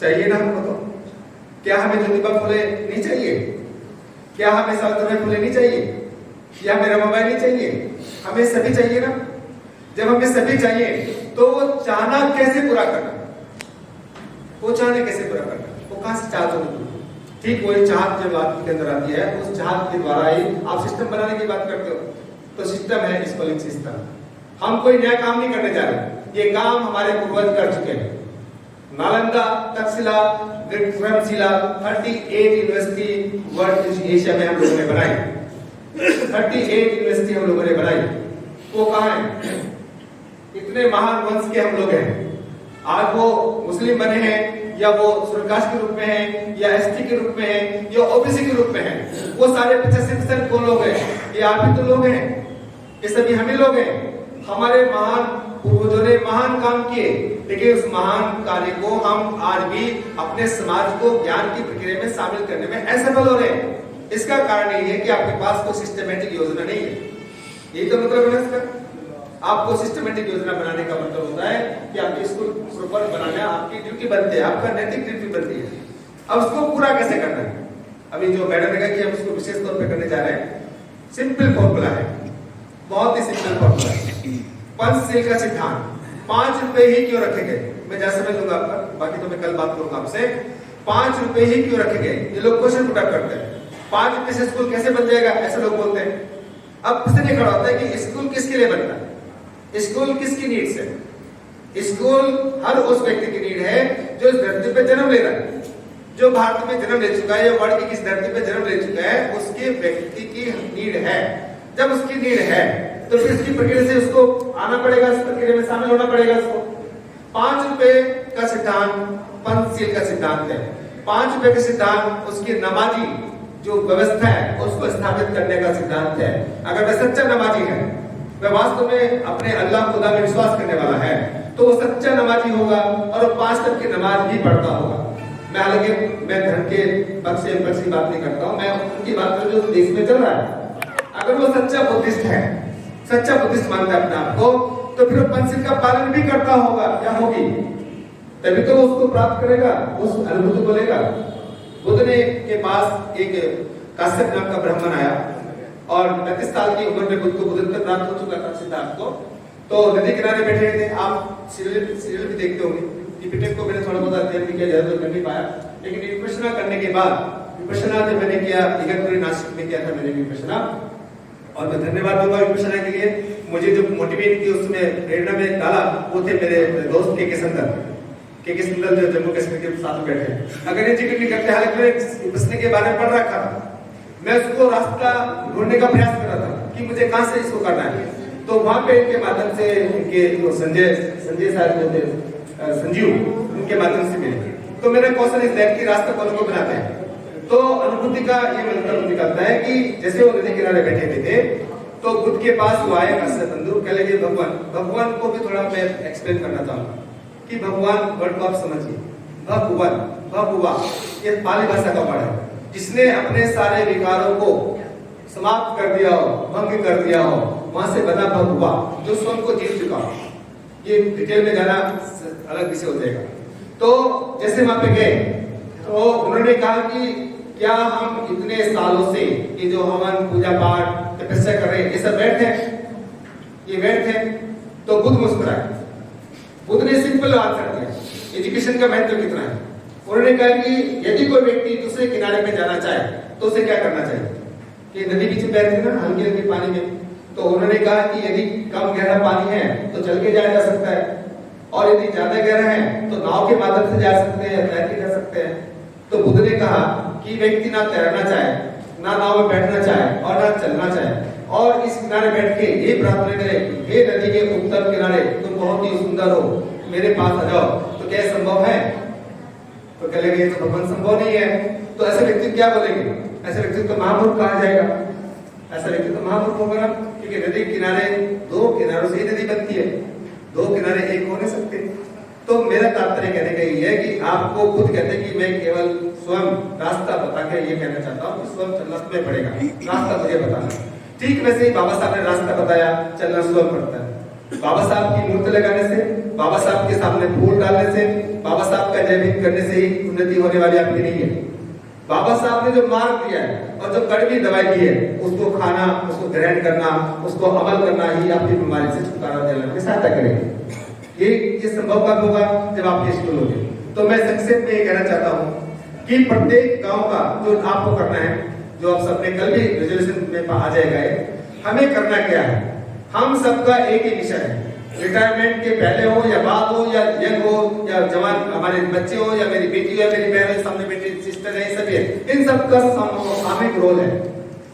चाहिए ना हमको। तो क्या हमें ज्योतिबा फुले नहीं चाहिए? क्या हमें सावित्रीबाई फुले नहीं चाहिए? या हमें रमाबाई नहीं चाहिए? हमें सभी चाहिए ना। जब हमें सभी चाहिए तो वो चाहना कैसे पूरा करना, वो चाहने कैसे पूरा करना, वो कहां से चाहते हो? ठीक वही चाहत जब आपके अंदर आती है, उस चाहत के द्वारा ही आप सिस्टम बनाने की बात करते हो। तो सिस्टम है स्कूलिंग सिस्टम। हम कोई नया काम नहीं करने जा रहे, ये काम हमारे पूर्वज कर चुके हैं। Nalanda, Takshashila, Vikramshila 38 university world Asia में हम लोगों ने बनाई। 38 यूनिवर्सिटी हम लोगों ने बनाई। वो कहाँ है? इतने महान वंश के हम लोग हैं। आज वो मुस्लिम बने हैं या वो सुरकाश के रूप में हैं या एसटी के रूप में हैं या ओबीसी के रूप में हैं, वो सारे 85% कौन लोग हैं? ये आप ही तो लोग हैं, ये सभी हम ही लोग हैं। हमारे महान पूर्वजों ने महान काम किए, लेकिन उस महान कार्य को हम आज भी अपने समाज को ज्ञान की प्रक्रिया में शामिल करने में असफल हो रहे हैं। इसका कारण ये है कि आपके पास कोई सिस्टमेटिक योजना नहीं है। यही तो मतलब है इसका। आपको सिस्टमेटिक योजना बनाने का मतलब होता है कि आपकी स्कूल प्रॉपर बनाना आपकी ड्यूटी बनती है, आपका नैतिक ड्यूटी बनती है। अब उसको पूरा कैसे करना है? अभी जो मैडम ने कहा कि हम उसको विशेष तौर पे करने जा रहे हैं, सिंपल फॉर्मूला है, बहुत ही सिंपल फॉर्मूला है। पंचशील का सिद्धांत। 5 रुपए ही क्यों रखे गए? मैं जैसे समझ लूंगा आपका, बाकी तो मैं कल बात करूंगा आपसे। 5 रुपए ही क्यों रखे गए? ये लोग क्वेश्चन पुट अप करते हैं। 5 रुपए से स्कूल कैसे बन जाएगा, ऐसे लोग बोलते हैं। अब प्रश्न ये खड़ा होता है कि स्कूल किसके लिए बनता है? स्कूल किसकी नीड्स है? स्कूल हर उस व्यक्ति की नीड है जो इस धरती पे जन्म ले रहा है, जो भारत में जन्म ले चुका है या वर्ल्ड की किस धरती पे जन्म ले चुका है, उसके व्यक्ति की नीड है। जब उसकी नीड है तो फिर इसकी प्रक्रिया से उसको आना पड़ेगा, इस प्रक्रिया में शामिल होना पड़ेगा उसको। 5 रुपए का सिद्धांत पंचशील का सिद्धांत है। 5 रुपए का सिद्धांत उसकी नमाजी जो व्यवस्था है उसको स्थापित करने का सिद्धांत है। अगर वह सच्चा नमाजी है, वह वास्तव में अपने अल्लाह खुदा में विश्वास करने वाला है, तो वो सच्चा नमाजी होगा और वो 5 वक्त की नमाज भी पढ़ता होगा। मैं हालांकि मैं धर्म के पक्ष से विपक्ष की बात नहीं करता हूँ, मैं उनकी बात कर रहा हूँ जो देश में चल रहा है। अगर वो सच्चा बुद्धिस्ट है, सच्चा बुद्धिस्ट मानता है अपने आप को, तो फिर वो पंचशील का पालन भी करता होगा या होगी, तभी तो उसको प्राप्त करेगा, उस अनुभूति को लेगा। बुद्ध ने के पास एक काश्यप नाम का ब्राह्मण आया और 35 साल की उम्र में बुद्ध को बुद्धत्व प्राप्त हो चुका था सिद्धार्थ को। तो नदी किनारे बैठे थे, आप सीरियल भी देखते होंगे। त्रिपिटक को मैंने थोड़ा बहुत अध्ययन भी किया, ज्यादा तो कर नहीं पाया, लेकिन विपश्यना करने के बाद, विपश्यना जो मैंने किया इगतपुरी नासिक में किया था मैंने विपश्यना, और मैं धन्यवाद दूंगा विपश्यना के लिए। मुझे जो मोटिवेट किया उसमें प्रेरणा में डाला वो थे मेरे दोस्त के सुंदर जो जम्मू कश्मीर के साथ में बैठे। अगर ये जिक्र नहीं करते, हालांकि मैं विपश्यना के बारे में पढ़ रखा था, मैं उसको रास्ता ढूंढने का प्रयास कर रहा था कि मुझे कहां से इसको करना है। तो वहां पे इनके माध्यम से इनके जो संजय साहब जो थे, संजीव, उनके माध्यम से मिले। तो मेरा क्वेश्चन इस दैट की रास्ता कौन को बनाते हैं। तो अनुभूति का ये मतलब निकलता है कि जैसे वो नदी किनारे बैठे हुए थे, तो बुद्ध के पास वो आए बंधु, कह लगे भगवान को भी थोड़ा मैं एक्सप्लेन करना चाहूंगा कि भगवान वर्ड को आप समझिए। भगवा ये पाली भाषा का वर्ड है, जिसने अपने सारे विकारों को समाप्त कर दिया हो, भंग कर दिया हो, वहां से बना भगवा जो स्वयं को जीत चुका हो। ये डिटेल में जाना अलग विषय हो जाएगा। तो जैसे वहां पे गए तो उन्होंने कहा कि क्या हम इतने सालों से ये जो हवन पूजा पाठ तपस्या कर रहे हैं, ये सब व्यर्थ है, ये व्यर्थ है? तो बुद्ध मुस्कुराए। बुद्ध ने सिंपल आंसर दिया, एजुकेशन का महत्व कितना है। उन्होंने कहा कि यदि कोई व्यक्ति दूसरे किनारे पे जाना चाहे तो उसे क्या करना चाहिए? कि नदी बीच में बैठे ना हल्के हल्के पानी में, तो उन्होंने कहा कि यदि कम गहरा पानी है तो चल के जाया जा सकता है, और यदि ज्यादा गहरा है तो नाव के माध्यम से जा सकते हैं, तैर के जा सकते हैं। तो बुद्ध ने कहा कि व्यक्ति ना तैरना चाहे, ना नाव में बैठना चाहे और ना चलना चाहे, और इस किनारे बैठ के ये प्रार्थना करे, हे नदी के उत्तर किनारे तुम बहुत ही सुंदर हो, मेरे पास आ जाओ, तो क्या संभव है? तो कह लेंगे तो भगवान संभव नहीं है। तो ऐसे व्यक्ति क्या बोलेंगे? ऐसे व्यक्ति तो महामूर्ख कहा जाएगा, ऐसा व्यक्ति तो महामूर्ख होगा, क्योंकि नदी किनारे 2 किनारों से ही नदी बनती है, 2 किनारे एक हो नहीं सकते। तो मेरा तात्पर्य कहने का ये है कि आपको खुद कहते हैं कि मैं केवल स्वयं रास्ता बता के ये कहना चाहता हूँ कि स्वयं चलना तुम्हें पड़ेगा, रास्ता मुझे बताना। ठीक वैसे ही बाबा साहब ने रास्ता बताया, चलना स्वयं पड़ता है। बाबा साहब की मूर्ति लगाने से, बाबा साहब के सामने फूल डालने से, बाबा साहब का जय भीम करने से ही उन्नति होने वाली आपकी नहीं है। बाबा साहब ने जो मार्ग दिया है और जो कड़वी दवाई दी है, उसको खाना, उसको ग्रहण करना, उसको अमल करना ही आपकी बीमारी से छुटकारा दिलाने में सहायता करेगी। ये संभव कब होगा? जब आप ये स्कूल होंगे। तो मैं संक्षेप में ये कहना चाहता हूँ कि प्रत्येक गांव का जो आपको करना है, जो आप सबने कल भी रेजोल्यूशन में आ जाएगा, हमें करना क्या है? हम सबका एक ही विषय है, रिटायरमेंट के पहले हो या बाद हो या यंग हो या जवान, हमारे बच्चे हो या मेरी बेटी हो या मेरी बहन हो, सामने बेटी सिस्टर है, सभी है, इन सब का सामूहिक रोल है।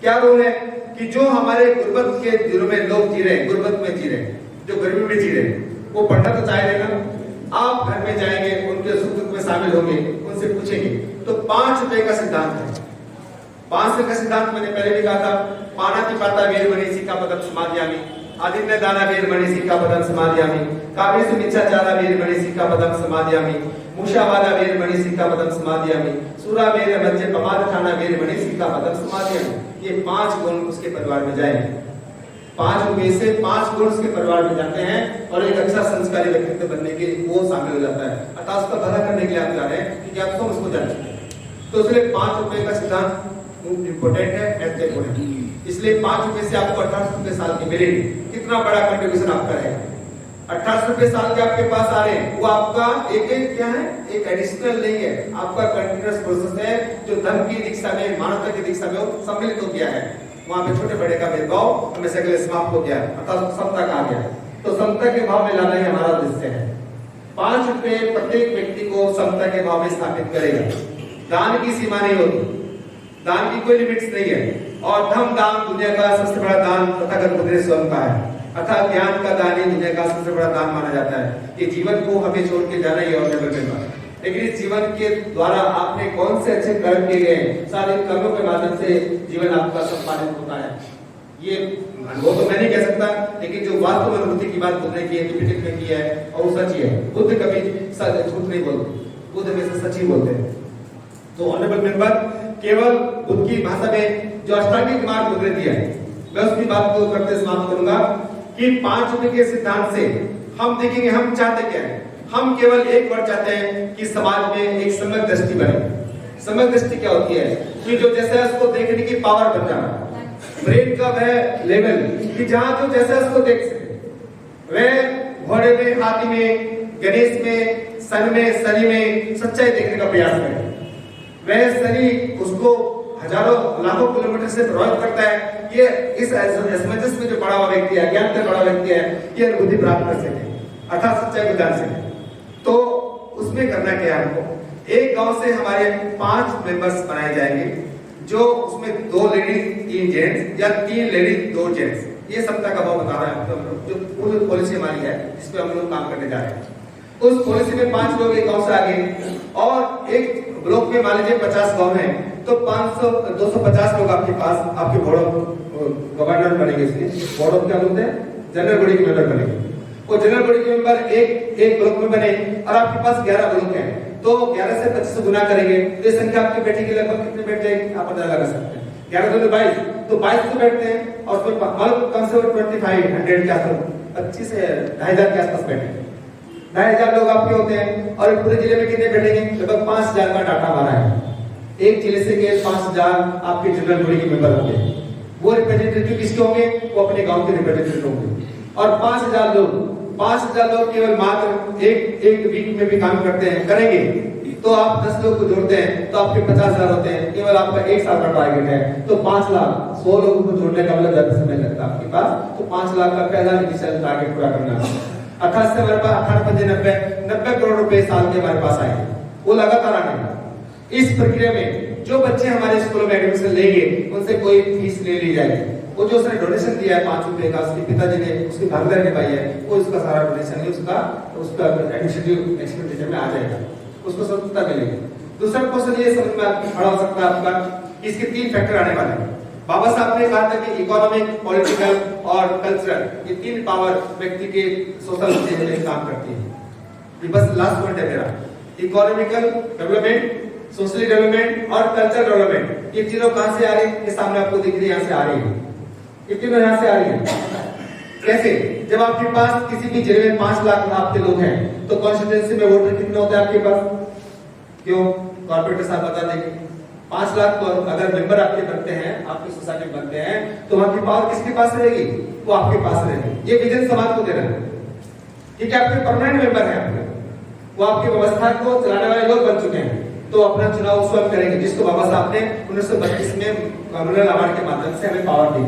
क्या रोल है कि जो हमारे गुर्बत के दिनों में लोग जी रहे हैं, गुर्बत में जी रहे हैं, जो गर्मी में जी रहे हैं, वो पढ़ना तो चाहेगा ना। आप घर में जाएंगे, उनके सुख दुख में शामिल होंगे, उनसे पूछेंगे, तो 5 रुपए का सिद्धांत है। 5 रुपए का सिद्धांत मैंने पहले भी कहा था। पानाति पाता वीरमणि सिक्कापदं समादयामि, आदिन्य दाना वीरमणि सिक्कापदं समादयामि, काव्येषु मिच्छाचारा वीरमणि सिक्कापदं समादयामि, मुषावादा वीरमणि सिक्कापदं समादयामि, सूरा वीर मध्य प्रमाद ठाना वीरमणि सिक्कापदं समादयामि। ये 5 गुण उसके परिवार में जाएंगे। 5 रुपए से 5 गुण उसके परिवार में जाते हैं और एक अच्छा संस्कारी व्यक्तित्व बनने के वो शामिल हो जाता है। अतः उसका भला करने के लिए आप जा रहे हैं कि आप तो उसको जान चुके हैं, तो इसलिए 5 रुपए का सिद्धांत इम्पोर्टेंट है, महत्वपूर्ण है। इसलिए 5 रुपए से आपको 18 रुपए साल की मिलेगी। कितना बड़ा कंट्रीब्यूशन आपका रहेगा। 18 रुपए साल के आपके पास आ रहे हैं, वो आपका एक क्या है, एक एडिशनल नहीं है, आपका कंटिन्यूअस प्रोसेस है जो धर्म की दीक्षा में, मानवता की दीक्षा में सम्मिलित हो गया है। वहां पे छोटे बड़े का भेदभाव हमेशा के लिए समाप्त हो गया, अर्थात समता का आ गया। तो समता के भाव में लाना ही हमारा उद्देश्य है। 5 रुपए प्रत्येक व्यक्ति को समता के भाव में स्थापित करेगा। दान की सीमा नहीं होती, दान की कोई लिमिट्स नहीं है। और धर्म दान दुनिया का सबसे बड़ा दान तथागत बुद्ध ने स्वयं का है, अर्थात ज्ञान का दान ही दुनिया का सबसे बड़ा दान माना जाता है। ये जीवन को हमें छोड़ के जाना ही और नेवर मिलना, लेकिन इस जीवन के द्वारा आपने कौन से अच्छे कर्म किए गए, सारे कर्मों के माध्यम से जीवन आपका संपादित होता है। ये अनुभव तो मैं नहीं कह सकता, लेकिन जो वास्तव अनुभूति की बात बुद्ध ने की है, त्रिपिटक में की है, और वो सच ही है। बुद्ध कभी झूठ नहीं बोलते, बुद्ध हमेशा सच ही बोलते हैं। तो ऑनरेबल मेंबर, केवल बुद्ध की भाषा में जो अष्टांगिक मार्ग बुद्ध ने दिया है, मैं उसकी बात को करते समाप्त करूंगा कि 5 रुपए के सिद्धांत से हम देखेंगे हम चाहते क्या है। हम केवल एक वर्ड चाहते हैं कि समाज में एक सम्यक दृष्टि बने। सम्यक दृष्टि क्या होती है कि जो जैसे उसको देखने की पावर बन जाना, ब्रेन का वह लेवल कि जहां जो जैसे उसको देख सके। वह घोड़े में, हाथी में, गणेश में, सन में, शनि में सच्चाई देखने का प्रयास करे। वह शनि उसको हजारों लाखों किलोमीटर से प्रभावित करता है। ये इस एसएमएस में जो बड़ा हुआ व्यक्ति है, ज्ञान का बड़ा व्यक्ति है, ये अनुभूति प्राप्त कर सके, अर्थात सच्चाई को जान सके। तो उसमें करना क्या है हमको, एक गांव से हमारे 5 मेंबर्स बनाए जाएंगे, जो उसमें 2 लेडीज 3 जेंट्स या 3 लेडीज 2 जेंट्स। ये समता का भाव बता रहा है जो पूरी पॉलिसी हमारी है, इस पे हम लोग काम करने जा रहे हैं। उस पॉलिसी में 5 लोग एक गांव से आगे, और एक ब्लॉक में मान लीजिए 50 गांव हैं, तो 500 250 लोग आपके पास आपके बोर्ड ऑफ गवर्नर बनेंगे। इसलिए बोर्ड ऑफ क्या बोलते हैं, जनरल बॉडी के मेंबर बनेंगे। वो जनरल बॉडी के मेंबर एक ब्लॉक में बने, और आपके पास 11 ब्लॉक हैं, तो 11 से 25 गुना करेंगे तो ये संख्या आपकी बैठक के लगभग कितने बैठ जाएगी, आप अंदाजा लगा सकते हैं। 11 तो 22, तो 22 तो बैठते हैं, और उसमें कम से कम 2500 के आसपास, 25 से 2500 के आसपास बैठेंगे। 2500 लोग आपके होते हैं, और पूरे जिले में कितने बैठेंगे, लगभग 5000 का डाटा हमारा है। एक जिले से के 5000 आपके जनरल बॉडी के मेंबर होंगे। वो रिप्रेजेंटेटिव किसके होंगे, वो अपने गांव के रिप्रेजेंटेटिव होंगे। और 5000 लोग केवल मात्र एक वीक में भी काम करते हैं, करेंगे, तो आप 10 लोग को जोड़ते हैं तो आपके 50,000 होते हैं। केवल आपका 1 साल का टारगेट है, तो 5 लाख 100 लोगों को जोड़ने का मतलब ज्यादा समय लगता है आपके पास, तो 5 लाख का पहला इनिशियल टारगेट पूरा करना है। 28 से हमारे पास 90 करोड़ रुपए साल के हमारे पास आएंगे, वो लगातार आएंगे। इस प्रक्रिया में जो बच्चे हमारे स्कूल में एडमिशन लेंगे, उनसे कोई फीस नहीं ली जाएगी। वो जो उसने डोनेशन दिया है 5 रुपए का, उसके पिताजी ने उसकी भागीदारी निभाई है, वो उसका सारा डोनेशन है, उसका एडमिनिस्ट्रेटिव एक्सपेंडिचर में आ जाएगा, उसको स्वतंत्रता मिलेगी। दूसरा क्वेश्चन ये समझ में खड़ा हो सकता है आपका, इसके 3 फैक्टर आने वाले हैं। बाबा साहब ने कहा था कि इकोनॉमिक, पॉलिटिकल और कल्चरल, ये 3 पावर व्यक्ति के सोशल चेंज में काम करती है। ये बस लास्ट पॉइंट है मेरा, इकोनॉमिकल डेवलपमेंट, सोशल डेवलपमेंट और कल्चरल डेवलपमेंट। ये तीनों कहां से आ रही है, ये सामने आपको दिख रही है, यहां से आ रही है। ये तीनों यहां से आ रही है। कैसे, जब आपके पास किसी भी जिले में 5 लाख आपके लोग हैं, तो कॉन्स्टिट्यूएंसी में वोटर कितने होते हैं आपके पास, क्यों कॉर्पोरेटर साहब बता देंगे। 5 लाख अगर मेंबर आपके बनते हैं, आपकी सोसाइटी बनते हैं, तो वहां की पावर किसके पास रहेगी, वो आपके पास रहेगी। ये विजन समाज को देना है, ठीक है। आपके परमानेंट मेंबर हैं, आपके वो आपकी व्यवस्था को चलाने वाले लोग बन चुके हैं, तो अपना चुनाव स्वयं करेंगे, जिसको बाबा साहब ने 1932 में कम्युनल अवार्ड के माध्यम से हमें पावर दी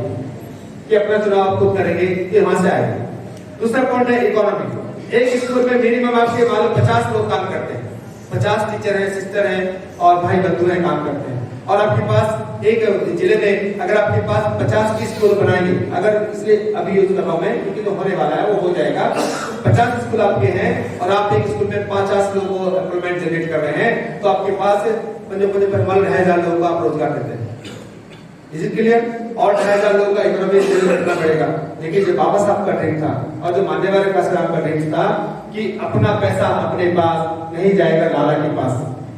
कि अपना चुनाव खुद करेंगे। ये वहां से आएगा। दूसरा पॉइंट है इकोनॉमी। एक स्कूल में मिनिमम आपके मालूम 50 लोग काम करते हैं, 50 टीचर हैं, सिस्टर हैं और भाई बंधु हैं काम करते हैं। और आपके पास एक जिले में अगर आपके पास 50 की स्कूल बनाएंगे, अगर इसलिए अभी यूज कर रहा हूं मैं क्योंकि तो होने वाला है, वो हो जाएगा। 50 स्कूल आपके हैं और आप एक स्कूल में 50 लोगों को एम्प्लॉयमेंट जनरेट कर रहे हैं, तो आपके पास 2,500 लोगों को आप रोजगार देते हैं। Is it clear? और 2,500 लोगों का इकोनॉमी करना पड़ेगा। लेकिन जो बाबा साहब का ड्रीम था और जो मान्यवर का ड्रीम था कि अपना पैसा अपने पास नहीं जाएगा लाला के पास।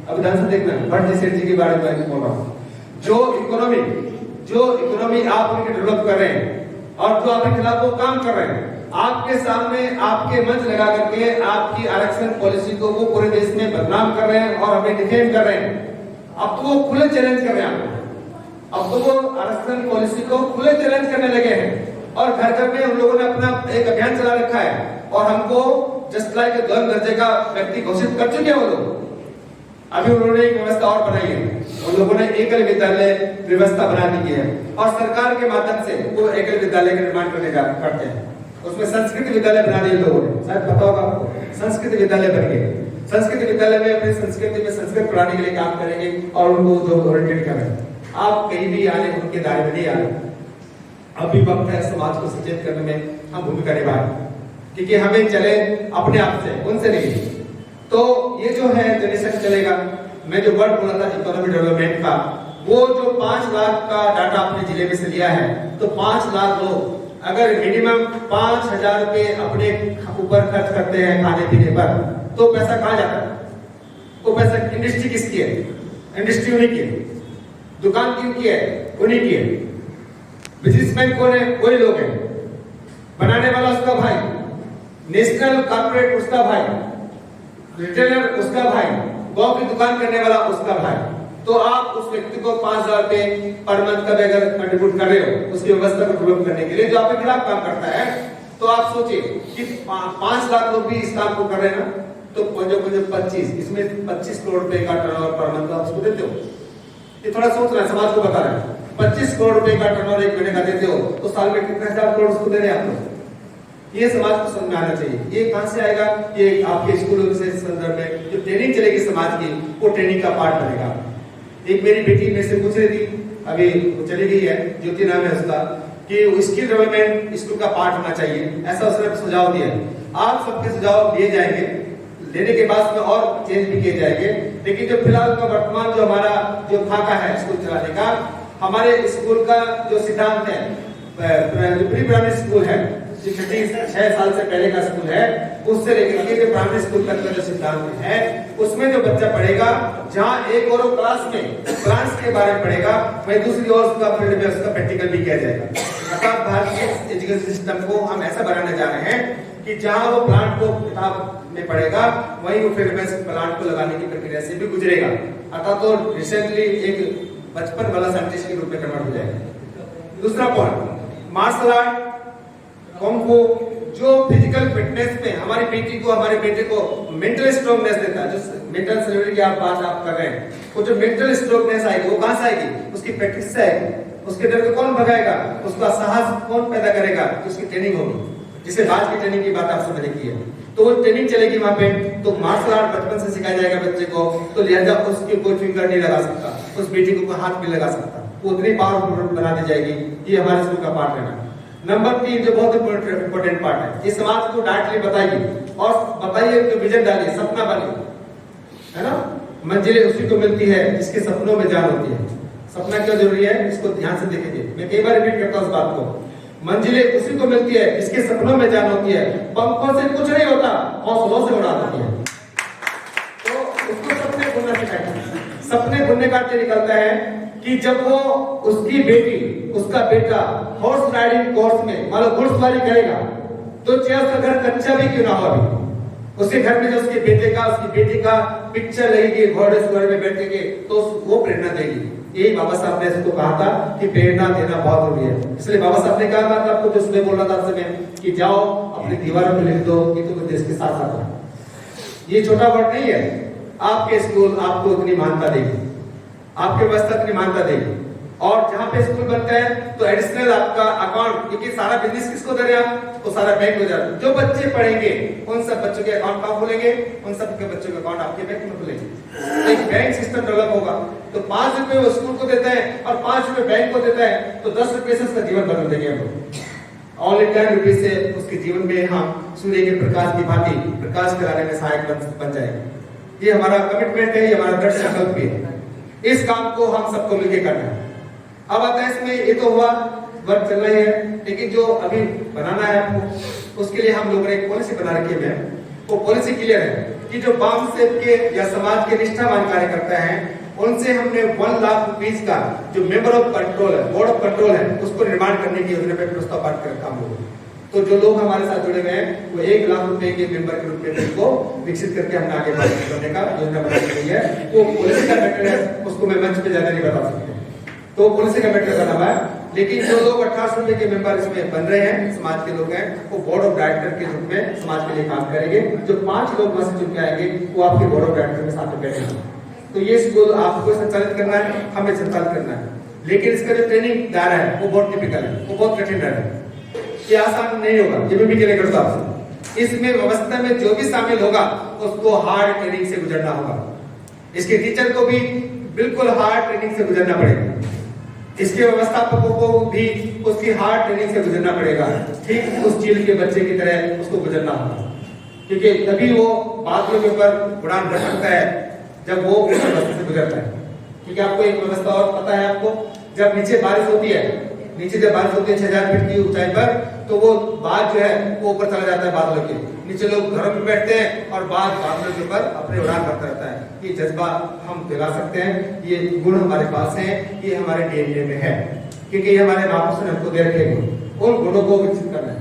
अब ध्यान से देखना, भट्ट जी सेठ जी के बारे में बोल रहा हूँ। जो इकोनॉमी आप उनके डेवलप कर रहे हैं और जो आपके खिलाफ वो काम कर रहे हैं, आपके सामने आपके मंच लगा करके आपकी आरक्षण पॉलिसी को वो पूरे देश में बदनाम कर रहे हैं और हमें डिफेंड कर रहे हैं। अब तो वो खुले चैलेंज कर रहे हैं, अब तो वो आरक्षण पॉलिसी को खुले चैलेंज करने लगे हैं और घर घर में उन लोगों ने अपना एक अभियान चला रखा है और हमको जस्ट लाइक द्वंद दर्जे का व्यक्ति घोषित कर चुके हैं वो लोग। अभी उन्होंने एक व्यवस्था और बनाई है, उन लोगों ने एकल विद्यालय व्यवस्था बना दी है और सरकार के माध्यम से वो एकल विद्यालय का निर्माण करते हैं। उसमें संस्कृत विद्यालय बना दिए लोगों ने, शायद पता होगा आपको, संस्कृत विद्यालय बन गए। संस्कृत विद्यालय में अपनी संस्कृति में संस्कृत पढ़ाने के लिए काम करेंगे और उनको जो ओरिएंटेड कर रहे हैं। आप कहीं भी आने उनके दायरे में नहीं आए। अभी वक्त है समाज को सचेत करने में हम भूमिका निभाएं, क्योंकि हमें चले अपने आप से, उनसे नहीं। तो ये जो है जनरेशन चलेगा। मैं जो वर्ड बोला था इकोनॉमिक डेवलपमेंट का, वो जो 5 लाख का डाटा अपने जिले में से लिया है, तो 5 लाख लोग अगर मिनिमम 5,000 रुपए अपने ऊपर खर्च करते हैं खाने पीने पर, तो पैसा कहाँ जाता है? वो पैसा इंडस्ट्री किसकी है? इंडस्ट्री उन्हीं की है। दुकान किनकी है? उन्हीं की है। बिजनेसमैन कौन है? वही लोग हैं। बनाने वाला उसका भाई, नेशनल कॉर्पोरेट उसका भाई, रिटेलर उसका भाई, गांव की दुकान करने वाला उसका भाई। तो आप उस व्यक्ति को 5,000 रुपए पर मंथ का अगर कंट्रीब्यूट कर रहे हो उसकी व्यवस्था को डेवलप करने के लिए, जो आपके खिलाफ काम करता है, तो आप सोचिए कि 5 लाख लोग भी इस काम को कर रहे हैं ना, तो 25 इसमें 25 करोड़ रुपए का टर्नओवर पर मंथ आप उसको देते हो। ये थोड़ा सोच रहे हैं, समाज को बता रहे हैं। 25 करोड़ रुपए का टर्नओवर एक महीने का देते हो तो साल में कितने 1,000 करोड़ उसको दे रहे हैं आप लोग। ये समाज को समझ में आना चाहिए। ये कहां से आएगा? ये आपके स्कूलों से संदर्भ में जो ट्रेनिंग चलेगी समाज की, वो ट्रेनिंग का पार्ट बनेगा। एक मेरी बेटी मेरे से पूछ रही थी, अभी वो चली गई है, ज्योति नाम है उसका, कि स्किल डेवलपमेंट स्कूल का पार्ट होना चाहिए, ऐसा उसने सुझाव दिया। आप सबके सुझाव लिए जाएंगे, लेने के बाद में और चेंज भी किए जाएंगे। लेकिन जो फिलहाल का वर्तमान जो हमारा जो खाका है स्कूल चलाने का, हमारे स्कूल का जो सिद्धांत है, प्री प्राइमरी स्कूल है, 6 साल से पहले का स्कूल है, उससे लेकर के प्राइमरी स्कूल तक का जो सिद्धांत है, उसमें जो बच्चा पढ़ेगा, जहां एक और क्लास में प्लांट्स के बारे में पढ़ेगा, वहीं दूसरी ओर उसका फील्ड में उसका प्रैक्टिकल भी किया जाएगा। अर्थात भारतीय एजुकेशन सिस्टम को हम ऐसा बनाने जा रहे हैं कि जहां वो प्लांट को किताब में पढ़ेगा, वहीं वो फील्ड में प्लांट को लगाने की प्रक्रिया से भी गुजरेगा। अर्थात तो रिसेंटली एक बचपन वाला साइंटिस्ट के रूप में कन्वर्ट हो जाएगा। दूसरा पॉइंट, मार्शल आर्ट, कुंफू, जो फिजिकल फिटनेस में हमारी बेटी को, हमारे बेटे को मेंटल स्ट्रांगनेस देता है। जो मेंटल सेरेब्रल की आप कर रहे हैं, वो जो मेंटल स्ट्रांगनेस आएगी वो कहां से आएगी? उसकी प्रैक्टिस से आएगी। उसके डर को कौन भगाएगा? उसका साहस कौन पैदा करेगा? उसकी ट्रेनिंग होगी, जिसे आज की ट्रेनिंग की बात आप समझ रही है। तो वो ट्रेनिंग चलेगी वहां पे, तो मार्शल आर्ट बचपन से सिखाया जाएगा बच्चे को, तो लिहाजा उसकी कोई फिंगर नहीं लगा सकता, उस बेटी को कोई हाथ भी लगा सकता, वो उतनी पावरफुल बना दी जाएगी। ये हमारे स्कूल का पार्ट है। नंबर 3 जो बहुत इंपॉर्टेंट पार्ट है, ये समाज को डायरेक्टली बताइए और बताइए कि विजन डालिए, सपना बनिए, है ना। मंजिलें उसी को मिलती है जिसके सपनों में जान होती है। सपना क्यों जरूरी है, इसको ध्यान से देखेंगे। मैं कई बार रिपीट करता हूं इस बात को। मंजिलें उसी को मिलती है जिसके सपनों में जान होती है। पंखों से कुछ नहीं होता, हौसलों से उड़ा देती है। तो उसको सपने बुनना सिखाइए। सपने बुनने का अर्थ निकलता है कि जब वो उसकी बेटी, उसका बेटा हॉर्स राइडिंग कोर्स में मान लो घुड़सवारी करेगा, तो चाहे उसका घर कच्चा भी क्यों ना हो, अभी उसके घर में जो उसके बेटे का, उसकी बेटी का पिक्चर लगेगी, घोड़े सवारी में बैठेंगे, तो वो प्रेरणा देगी। यही बाबा साहब ने इसको कहा था कि प्रेरणा देना बहुत जरूरी है। इसलिए बाबा साहब ने कहा था आपको, जो सुबह बोल रहा था आपसे कि जाओ अपनी दीवारों पे लिख दो कि तुम देश के साथ साथ हो। ये छोटा वर्ड नहीं है। आपके स्कूल आपको इतनी मान्यता देगी, आपके व्यवस्था इतनी मान्यता देगी और जहां पे स्कूल बनता है तो एडिशनल आपका अकाउंट, क्योंकि सारा बिजनेस किसको दे रहे हैं आप, तो सारा बैंक हो जाता है। जो बच्चे पढ़ेंगे उन सब बच्चों के अकाउंट कहां खोलेंगे, उन सब के बच्चों के अकाउंट आपके बैंक में खुलेंगे। एक बैंक सिस्टम डेवलप होगा। तो 5 रुपए वो स्कूल को देता है और 5 रुपए बैंक को देता है, तो 10 रुपए से उसका जीवन बदल देंगे हम लोग। ऑनली 10 रुपए से उसके जीवन में हम सूर्य के प्रकाश की भांति प्रकाश कराने में सहायक बन जाएंगे। ये हमारा कमिटमेंट है, ये हमारा दृढ़ संकल्प भी है। इस काम को हम सबको मिलकर करना है। अब आता है इसमें, ये तो हुआ वर्क चल रही है, लेकिन जो अभी बनाना है आपको, उसके लिए हम लोगों ने एक पॉलिसी बना रखी है। वो पॉलिसी क्लियर है कि जो वाम सेव के या समाज के निष्ठावान कार्यकर्ता हैं, उनसे हमने 1 लाख रुपीस का जो मेंबर ऑफ कंट्रोल है, बोर्ड ऑफ कंट्रोल है, उसको निर्माण करने की योजना पे प्रस्ताव पारित कर रखा हम लोगों। तो जो लोग हमारे साथ जुड़े हुए हैं वो 1 लाख रुपए के मेंबर के रूप में को विकसित करके हमने आगे बढ़ने का योजना बनाई गई है। वो पॉलिसी का मैटर है, उसको मैं मंच पे ज्यादा नहीं बता सकता। तो पॉलिसी का मैटर बना हुआ है, लेकिन जो लोग 18 रुपए के मेंबर इसमें बन रहे हैं, समाज के लोग हैं, वो बोर्ड ऑफ डायरेक्टर के रूप में समाज के लिए काम करेंगे। जो 5 लोग वहां से चुन के आएंगे वो आपके बोर्ड ऑफ डायरेक्टर के साथ में बैठेंगे। तो ये स्कूल आपको संचालित करना है, हमें संचालित करना है, लेकिन इसका जो ट्रेनिंग दायरा है वो बहुत टिपिकल है, वो बहुत कठिन है, ये आसान नहीं होगा। ये मैं भी क्लियर करता हूं आपसे। इसमें व्यवस्था में जो भी शामिल होगा उसको हार्ड ट्रेनिंग से गुजरना होगा। इसके टीचर को भी बिल्कुल हार्ड ट्रेनिंग से गुजरना पड़ेगा। इसके व्यवस्थापकों को भी उसकी हार्ड ट्रेनिंग से गुजरना पड़ेगा। ठीक उस चील के बच्चे की तरह उसको गुजरना होगा, क्योंकि तभी वो बादलों के ऊपर उड़ान भर सकता है जब वो उस व्यवस्था से गुजरता है। क्योंकि आपको एक व्यवस्था और पता है, आपको जब नीचे बारिश होती है, नीचे जब बारिश होती है 6000 फीट की ऊंचाई पर, तो वो बादल जो है वो ऊपर चला जाता है बादलों के नीचे। लोग घरों में बैठते हैं और बादलों के ऊपर अपने उड़ान भरता रहता है। ये जज्बा हम दिला सकते हैं, ये गुण हमारे पास है, ये हमारे डीएनए में है, क्योंकि ये हमारे महापुरुषों ने हमको दे रखे गुण। उन गुणों को विकसित करना है,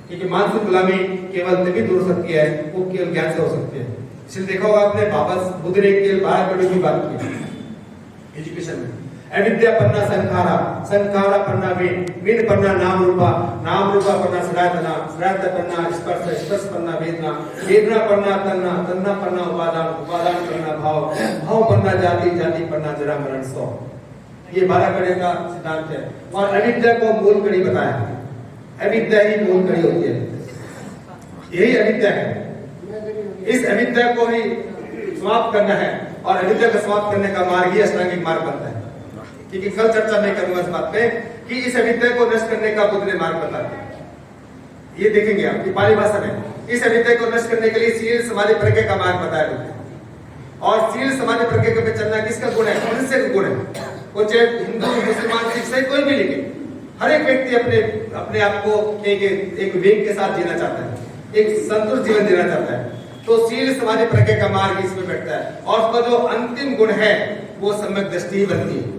क्योंकि मानसिक गुलामी केवल तभी दूर हो सकती है, वो केवल ज्ञान से हो सकती है। इसलिए देखा होगा आपने, बाबा बुद्ध ने केवल 12 कड़ियों की बात की एजुकेशन में। अविद्या पन्ना संखारा, संखारा पन्ना वीण, वीण पन्ना नाम रूपा, नाम रूपा पन्ना सदातना, सदात पन्ना स्पर्श, स्पर्श पन्ना वेदना, वेदना पन्ना तन्ना, तन्ना पन्ना उपादान, उपादान पन्ना भाव, भाव पन्ना जाति, जाति पन्ना जरा मरण सौ। ये 12 कड़ी का सिद्धांत है। और अविद्या को मूल कड़ी बताया है। अविद्या ही मूल कड़ी होती है, यही अविद्या है। इस अविद्या को ही समाप्त करना है, और अविद्या को समाप्त करने का मार्ग ही अष्टांगिक मार्ग बनता है। क्योंकि कल चर्चा मैं करूंगा इस बात पे कि इस अविद्या को नष्ट करने का बुद्ध ने मार्ग बताया। ये देखेंगे आप पाली भाषा में। इस अविद्या को नष्ट करने के लिए शील समाधि प्रज्ञा का मार्ग बताया बुद्ध। और शील समाधि प्रज्ञा पे चलना किसका गुण है? मनुष्य का गुण है। वो चाहे हिंदू, मुसलमान, सिख, ईसाई कोई भी लिखे, हर एक व्यक्ति अपने आप को एक विवेक के साथ जीना चाहता है, एक संतुष्ट जीवन जीना चाहता है। तो शील समाधि प्रज्ञा का मार्ग इसमें बैठता है। और उसका जो अंतिम गुण है वो सम्यक दृष्टि ही बनती है।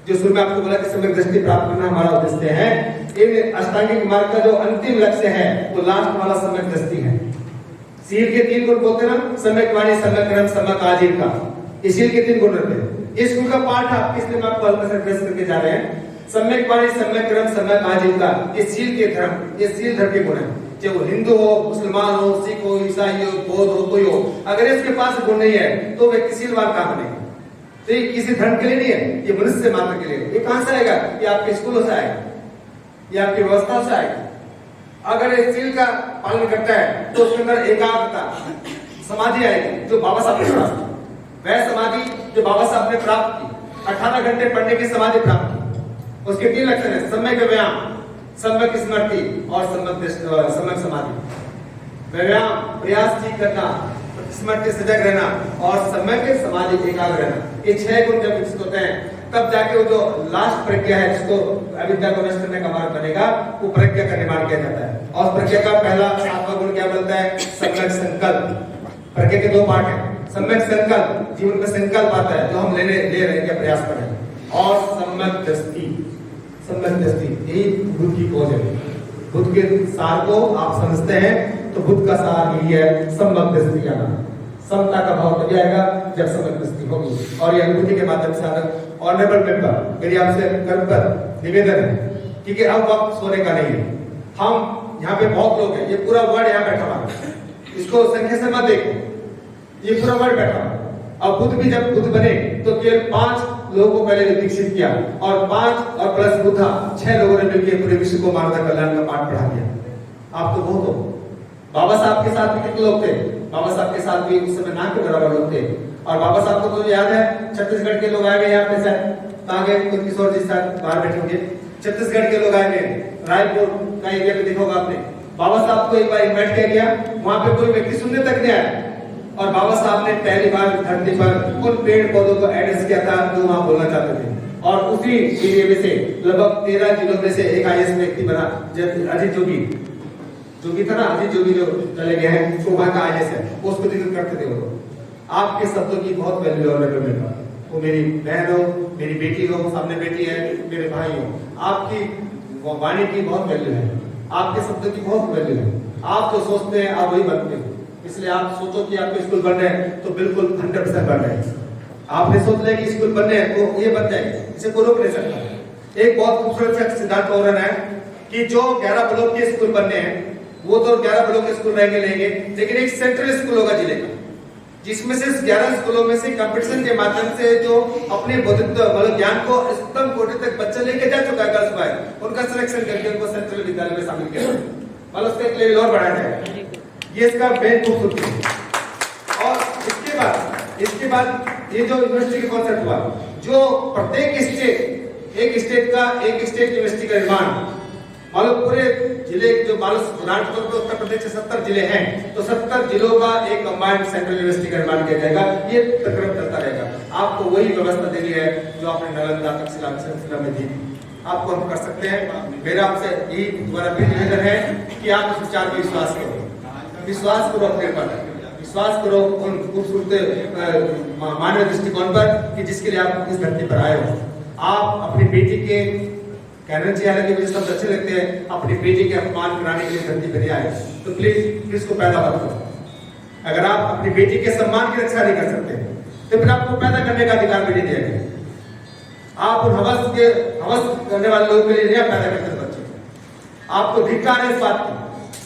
जो शुरू में आपको बोला कि सम्यक दृष्टि प्राप्त करना हमारा उद्देश्य है। इन अष्टांगिक मार्ग का जो अंतिम लक्ष्य है वो लास्ट वाला सम्यक दृष्टि है। शील के 3 गुण बोलते ना, सम्यक वाणी, सम्यक कर्म, सम्यक आजीविका। ये शील के 3 गुण रहते हैं। इस गुण का पाठ आप इसलिए मैं आपको हल्का सा एड्रेस करके जा रहे हैं। सम्यक वाणी, सम्यक कर्म, सम्यक आजीविका, ये शील के धर्म, ये शील धर्म के गुण है। चाहे वो हिंदू हो, मुसलमान हो, सिख हो, ईसाई हो, बौद्ध हो, कोई हो, अगर इसके पास गुण नहीं है तो व्यक्ति शीलवान कहां बनेगा? तो ये किसी धर्म के लिए नहीं है, ये मनुष्य मात्र के लिए। ये कहां से आएगा? ये आपके स्कूलों से आएगा, ये आपकी व्यवस्था से आएगा। अगर ये शील का पालन करता है तो उसके अंदर एकाग्रता, समाधि आएगी, जो बाबा साहब ने प्राप्त की। वह समाधि जो बाबा साहब ने प्राप्त की, 18 घंटे पढ़ने की समाधि प्राप्त की। उसके 3 लक्षण है: सम्यक व्यायाम, सम्यक स्मृति और सम्यक समाधि। व्यायाम, प्रयास ठीक करना, स्मृति सजग रहना और सम्यक समाधि एकाग्र रहना। ये 6 गुण जब विकसित होते हैं तब जाके वो जो लास्ट प्रज्ञा है, जिसको अविद्या को नष्ट करने का मार्ग बनेगा, वो प्रज्ञा का निर्माण किया जाता है। और प्रज्ञा का पहला 7वां गुण क्या बोलता है? सम्यक संकल्प। प्रज्ञा के 2 पार्ट हैं। सम्यक संकल्प, जीवन में संकल्प आता है जो हम ले रहे हैं, क्या प्रयास कर रहे हैं। और सम्यक दृष्टि, सम्यक दृष्टि यही बुद्ध की खोज है। बुद्ध के सार को आप समझते हैं तो बुद्ध का सार यही है, सम्यक दृष्टि आना। समता का भाव तभी आएगा जब सम्यक दृष्टि होगी। और ये अनुभूति के माध्यम से आना। ऑनरेबल मेंबर, मेरी आपसे कर्म पर निवेदन है, क्योंकि अब वक्त सोने का नहीं है। हम यहाँ पे बहुत लोग हैं, ये पूरा वर्ड यहाँ बैठा हुआ है, इसको संख्या से मत देखो, ये पूरा वर्ड बैठा हुआ। अब बुद्ध भी जब बुद्ध बने तो केवल 5 लोगों को पहले दीक्षित किया और 5 और प्लस बुद्धा 6 लोगों ने मिलकर पूरे विश्व को मानवता कल्याण का पाठ पढ़ा दिया। आप तो बहुत हो। बाबा साहब के साथ भी कितने लोग थे? बाबा साहब के साथ भी उस समय नाक के बराबर लोग थे। और बाबा साहब को तो याद है, छत्तीसगढ़ के लोग आए यहाँ पे सर, कहाँ गए? किशोर जी साहब बाहर बैठे होंगे। छत्तीसगढ़ के लोग आए, रायपुर का एरिया पे देखोगा आपने। बाबा साहब को एक बार इन्वाइट किया गया, वहां पे कोई व्यक्ति सुनने तक नहीं आया और बाबा साहब ने पहली बार धरती पर उन पेड़ पौधों को एड्रेस किया था जो वहां बोलना चाहते थे। और उसी एरिया में से लगभग 13 जिलों में से एक आईएएस व्यक्ति बना, अजीत जोगी था ना, अजीत जोगी जो चले गए हैं, वो वहां का आईएएस है, उसको जिक्र करते थे वो। आपके शब्दों की बहुत वैल्यू है। वो मेरी बहन हो, मेरी बेटी हो, सामने बेटी है, मेरे भाई हो, आपकी वाणी की बहुत वैल्यू है, आपके शब्दों की बहुत वैल्यू है। आप जो सोचते हैं आप वही बनते हो। इसलिए आप सोचो कि आपको स्कूल बनना है तो बिल्कुल 100% बनना है। आपने सोच लिया कि स्कूल बनने हैं तो ये बन जाएगा, इसे कोई रोक नहीं सकता। एक बहुत खूबसूरत सिद्धांत और है कि जो 11 ब्लॉक के स्कूल बनने हैं वो तो 11 ब्लॉक के स्कूल रहेंगे, लेकिन एक सेंट्रल स्कूल होगा जिले का, जिसमें से 11 स्कूलों में से कंपटीशन के माध्यम से जो अपने बौद्धिक मतलब ज्ञान को स्तंभ कोटि तक बच्चा लेके जा चुका है, गर्ल्स बॉय, उनका सिलेक्शन करके उनको सेंट्रल विद्यालय में शामिल किया मतलब उसका एक लेवल और बढ़ाया जाएगा। ये इसका मेन खूबसूरती है। और इसके बाद ये जो यूनिवर्सिटी का कॉन्सेप्ट हुआ, जो प्रत्येक स्टेट एक स्टेट यूनिवर्सिटी का निर्माण, मालूम पूरे जिले जो उत्तर प्रदेश से 70 जिले हैं तो 70 जिलों का एक कंबाइंड सेंट्रल यूनिवर्सिटी का निर्माण किया जाएगा। ये प्रक्रम चलता रहेगा। आपको वही व्यवस्था देनी है जो आपने नालंदा तक्षशिला में दी, आपको हम कर सकते हैं। मेरा आपसे यही दोबारा फिर निवेदन है कि आप इस विचार पर विश्वास करो, विश्वास करो अपने पर, विश्वास करो उन खूबसूरत मानव दृष्टिकोण पर कि जिसके लिए आप इस धरती पर आए हो। आप अपनी बेटी के कहना चाहिए हालांकि मुझे सब अच्छे लगते हैं, अपनी बेटी के अपमान कराने के लिए धरती पर आए तो प्लीज इसको पैदा मत करो। अगर आप अपनी बेटी के सम्मान की रक्षा नहीं कर सकते तो फिर आपको पैदा करने का अधिकार भी नहीं दिया गया। आप उन हवस करने वाले लोगों के लिए नहीं पैदा करते बच्चे। आपको धिक्कार है इस बात की,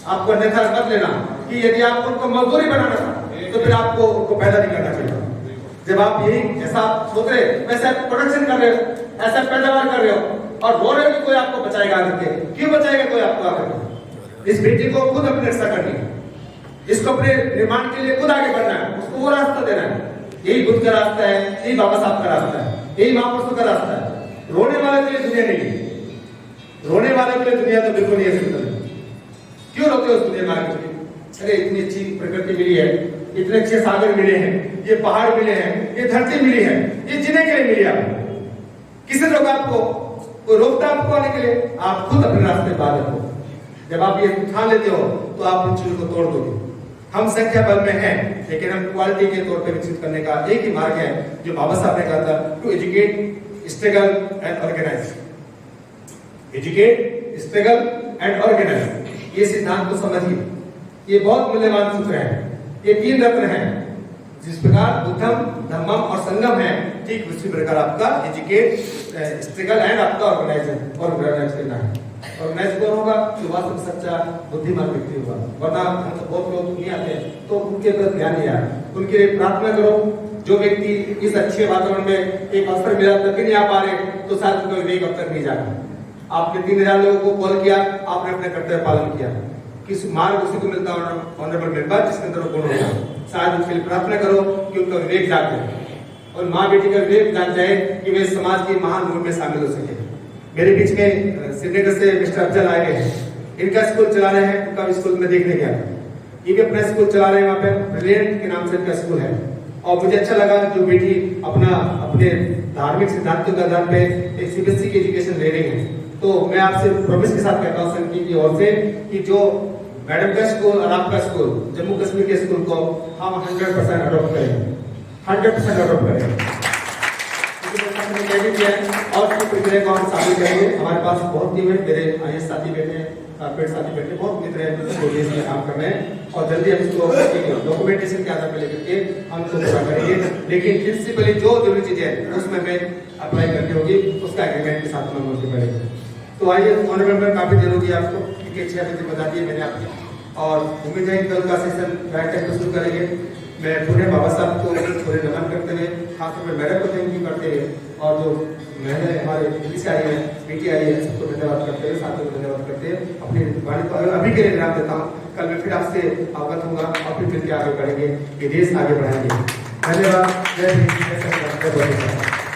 आपको अन्यथा मत लेना कि यदि आप उनको मजदूरी बनाना चाहते तो फिर आपको उनको पैदा नहीं करना चाहिए। जब आप यही जैसा आप सोच रहे वैसे प्रोडक्शन कर रहे हो, ऐसा पैदावार कर रहे हो और रो रहे हो कि कोई आपको बचाएगा आकर के, क्यों बचाएगा कोई आपको आकर के? इस बेटी को खुद अपनी रक्षा करनी है, इसको अपने निर्माण के लिए खुद आगे बढ़ना है, उसको वो रास्ता देना है। यही बुद्ध का रास्ता है, यही बाबा साहब का रास्ता है, यही महापुरुषों का रास्ता है। रोने वाले के लिए दुनिया नहीं है, रोने वाले के लिए दुनिया तो बिल्कुल नहीं है। क्यों रोते हो उस दुनिया में? अरे इतनी अच्छी प्रकृति मिली है, इतने अच्छे सागर मिले हैं, ये पहाड़ मिले हैं, ये धरती मिली है, ये जीने के लिए मिली है। किसी लोग आपको कोई रोकता आपको आने के लिए? आप खुद अपने रास्ते बाधित हो। जब आप ये ठान लेते हो तो आप उन चीजों को तोड़ दोगे। हम संख्या बल में हैं, लेकिन हम क्वालिटी के तौर पर विकसित करने का एक ही मार्ग है जो बाबा साहब ने कहा था, to educate, struggle and organise. Educate, struggle and organise, ये सिद्धांत को समझिए। ये बहुत मूल्यवान सूत्र है, ये 3 रत्न हैं। जिस प्रकार बुद्धम, धम्मम और संगम है, ठीक उसी प्रकार आपका एजुकेट, स्ट्रगल एंड आपका ऑर्गेनाइज करना है। ऑर्गेनाइज कौन होगा? जो वास्तव सच्चा बुद्धिमान व्यक्ति होगा। वरना हम तो बहुत लोग नहीं आते तो उनके ऊपर ध्यान नहीं आया। उनके लिए प्रार्थना करो। जो व्यक्ति इस अच्छे वातावरण में एक अवसर मिला तब भी नहीं आ पा रहे तो शायद उनका विवेक अब तक नहीं जागा। आपने 3000 लोगों को कॉल किया, आपने अपने कर्तव्य पालन किया। किस मार्ग उसी को मिलता है ऑनरेबल मेंबर जिसके अंदर वो गुण होगा। शायद उसके लिए प्रार्थना करो कि उनका विवेक जाग जाए और माँ बेटी का विवेक जाग जाए कि वे समाज के महान रूप में शामिल हो सके। मेरे बीच में श्रीनगर से मिस्टर अफजल आए हैं, इनका स्कूल चला रहे हैं, उनका स्कूल में देखने गया। ये भी अपना स्कूल चला रहे हैं, वहाँ पे ब्रिलियंट के नाम से इनका स्कूल है। और मुझे अच्छा लगा जो बेटी अपने धार्मिक सिद्धांतों के आधार पे एक सीबीएसई की एजुकेशन ले रही है। तो मैं आपसे प्रॉमिस के साथ कहता हूँ संगठन की ओर से कि जो मैडम का स्कूल और आपका स्कूल, जम्मू कश्मीर के स्कूल को हम 100% अडॉप्ट करेंगे, 100% अडॉप्ट करेंगे। और प्रक्रिया को हम शामिल करेंगे। हमारे पास बहुत टीम है, मेरे आईएएस साथी बैठे हैं, कारपोरेट साथी बैठे, बहुत मित्र हैं जो देश में काम कर रहे हैं और जल्दी हम इसको डॉक्यूमेंटेशन के आधार पर लेकर के हम इसको पूरा करेंगे। लेकिन प्रिंसिपली जो जरूरी चीजें हैं उसमें हमें अप्लाई करनी होगी, उसका एग्रीमेंट के साथ हम मुझे पड़ेगा। तो आइए ऑनरेबल काफी देर होगी आपको, क्योंकि 6 बजे बता दिए मैंने आपकी, और उम्मीद है कल का सेशन राइट टाइम पर शुरू करेंगे। मैं पूरे बाबा साहब को पूरे नमन करते हुए खासतौर पर मैडम को थैंक यू करते हुए और जो मैंने हमारे पीछे आई है बेटी आई है सबको धन्यवाद करते हुए साथियों को धन्यवाद करते हुए अपनी वाणी को अभी के लिए विराम देता हूँ। कल मैं फिर आपसे अवगत होगा और फिर मिलकर आगे बढ़ेंगे, ये देश आगे बढ़ाएंगे। धन्यवाद। जय हिंद, जय संविधान, जय भारत।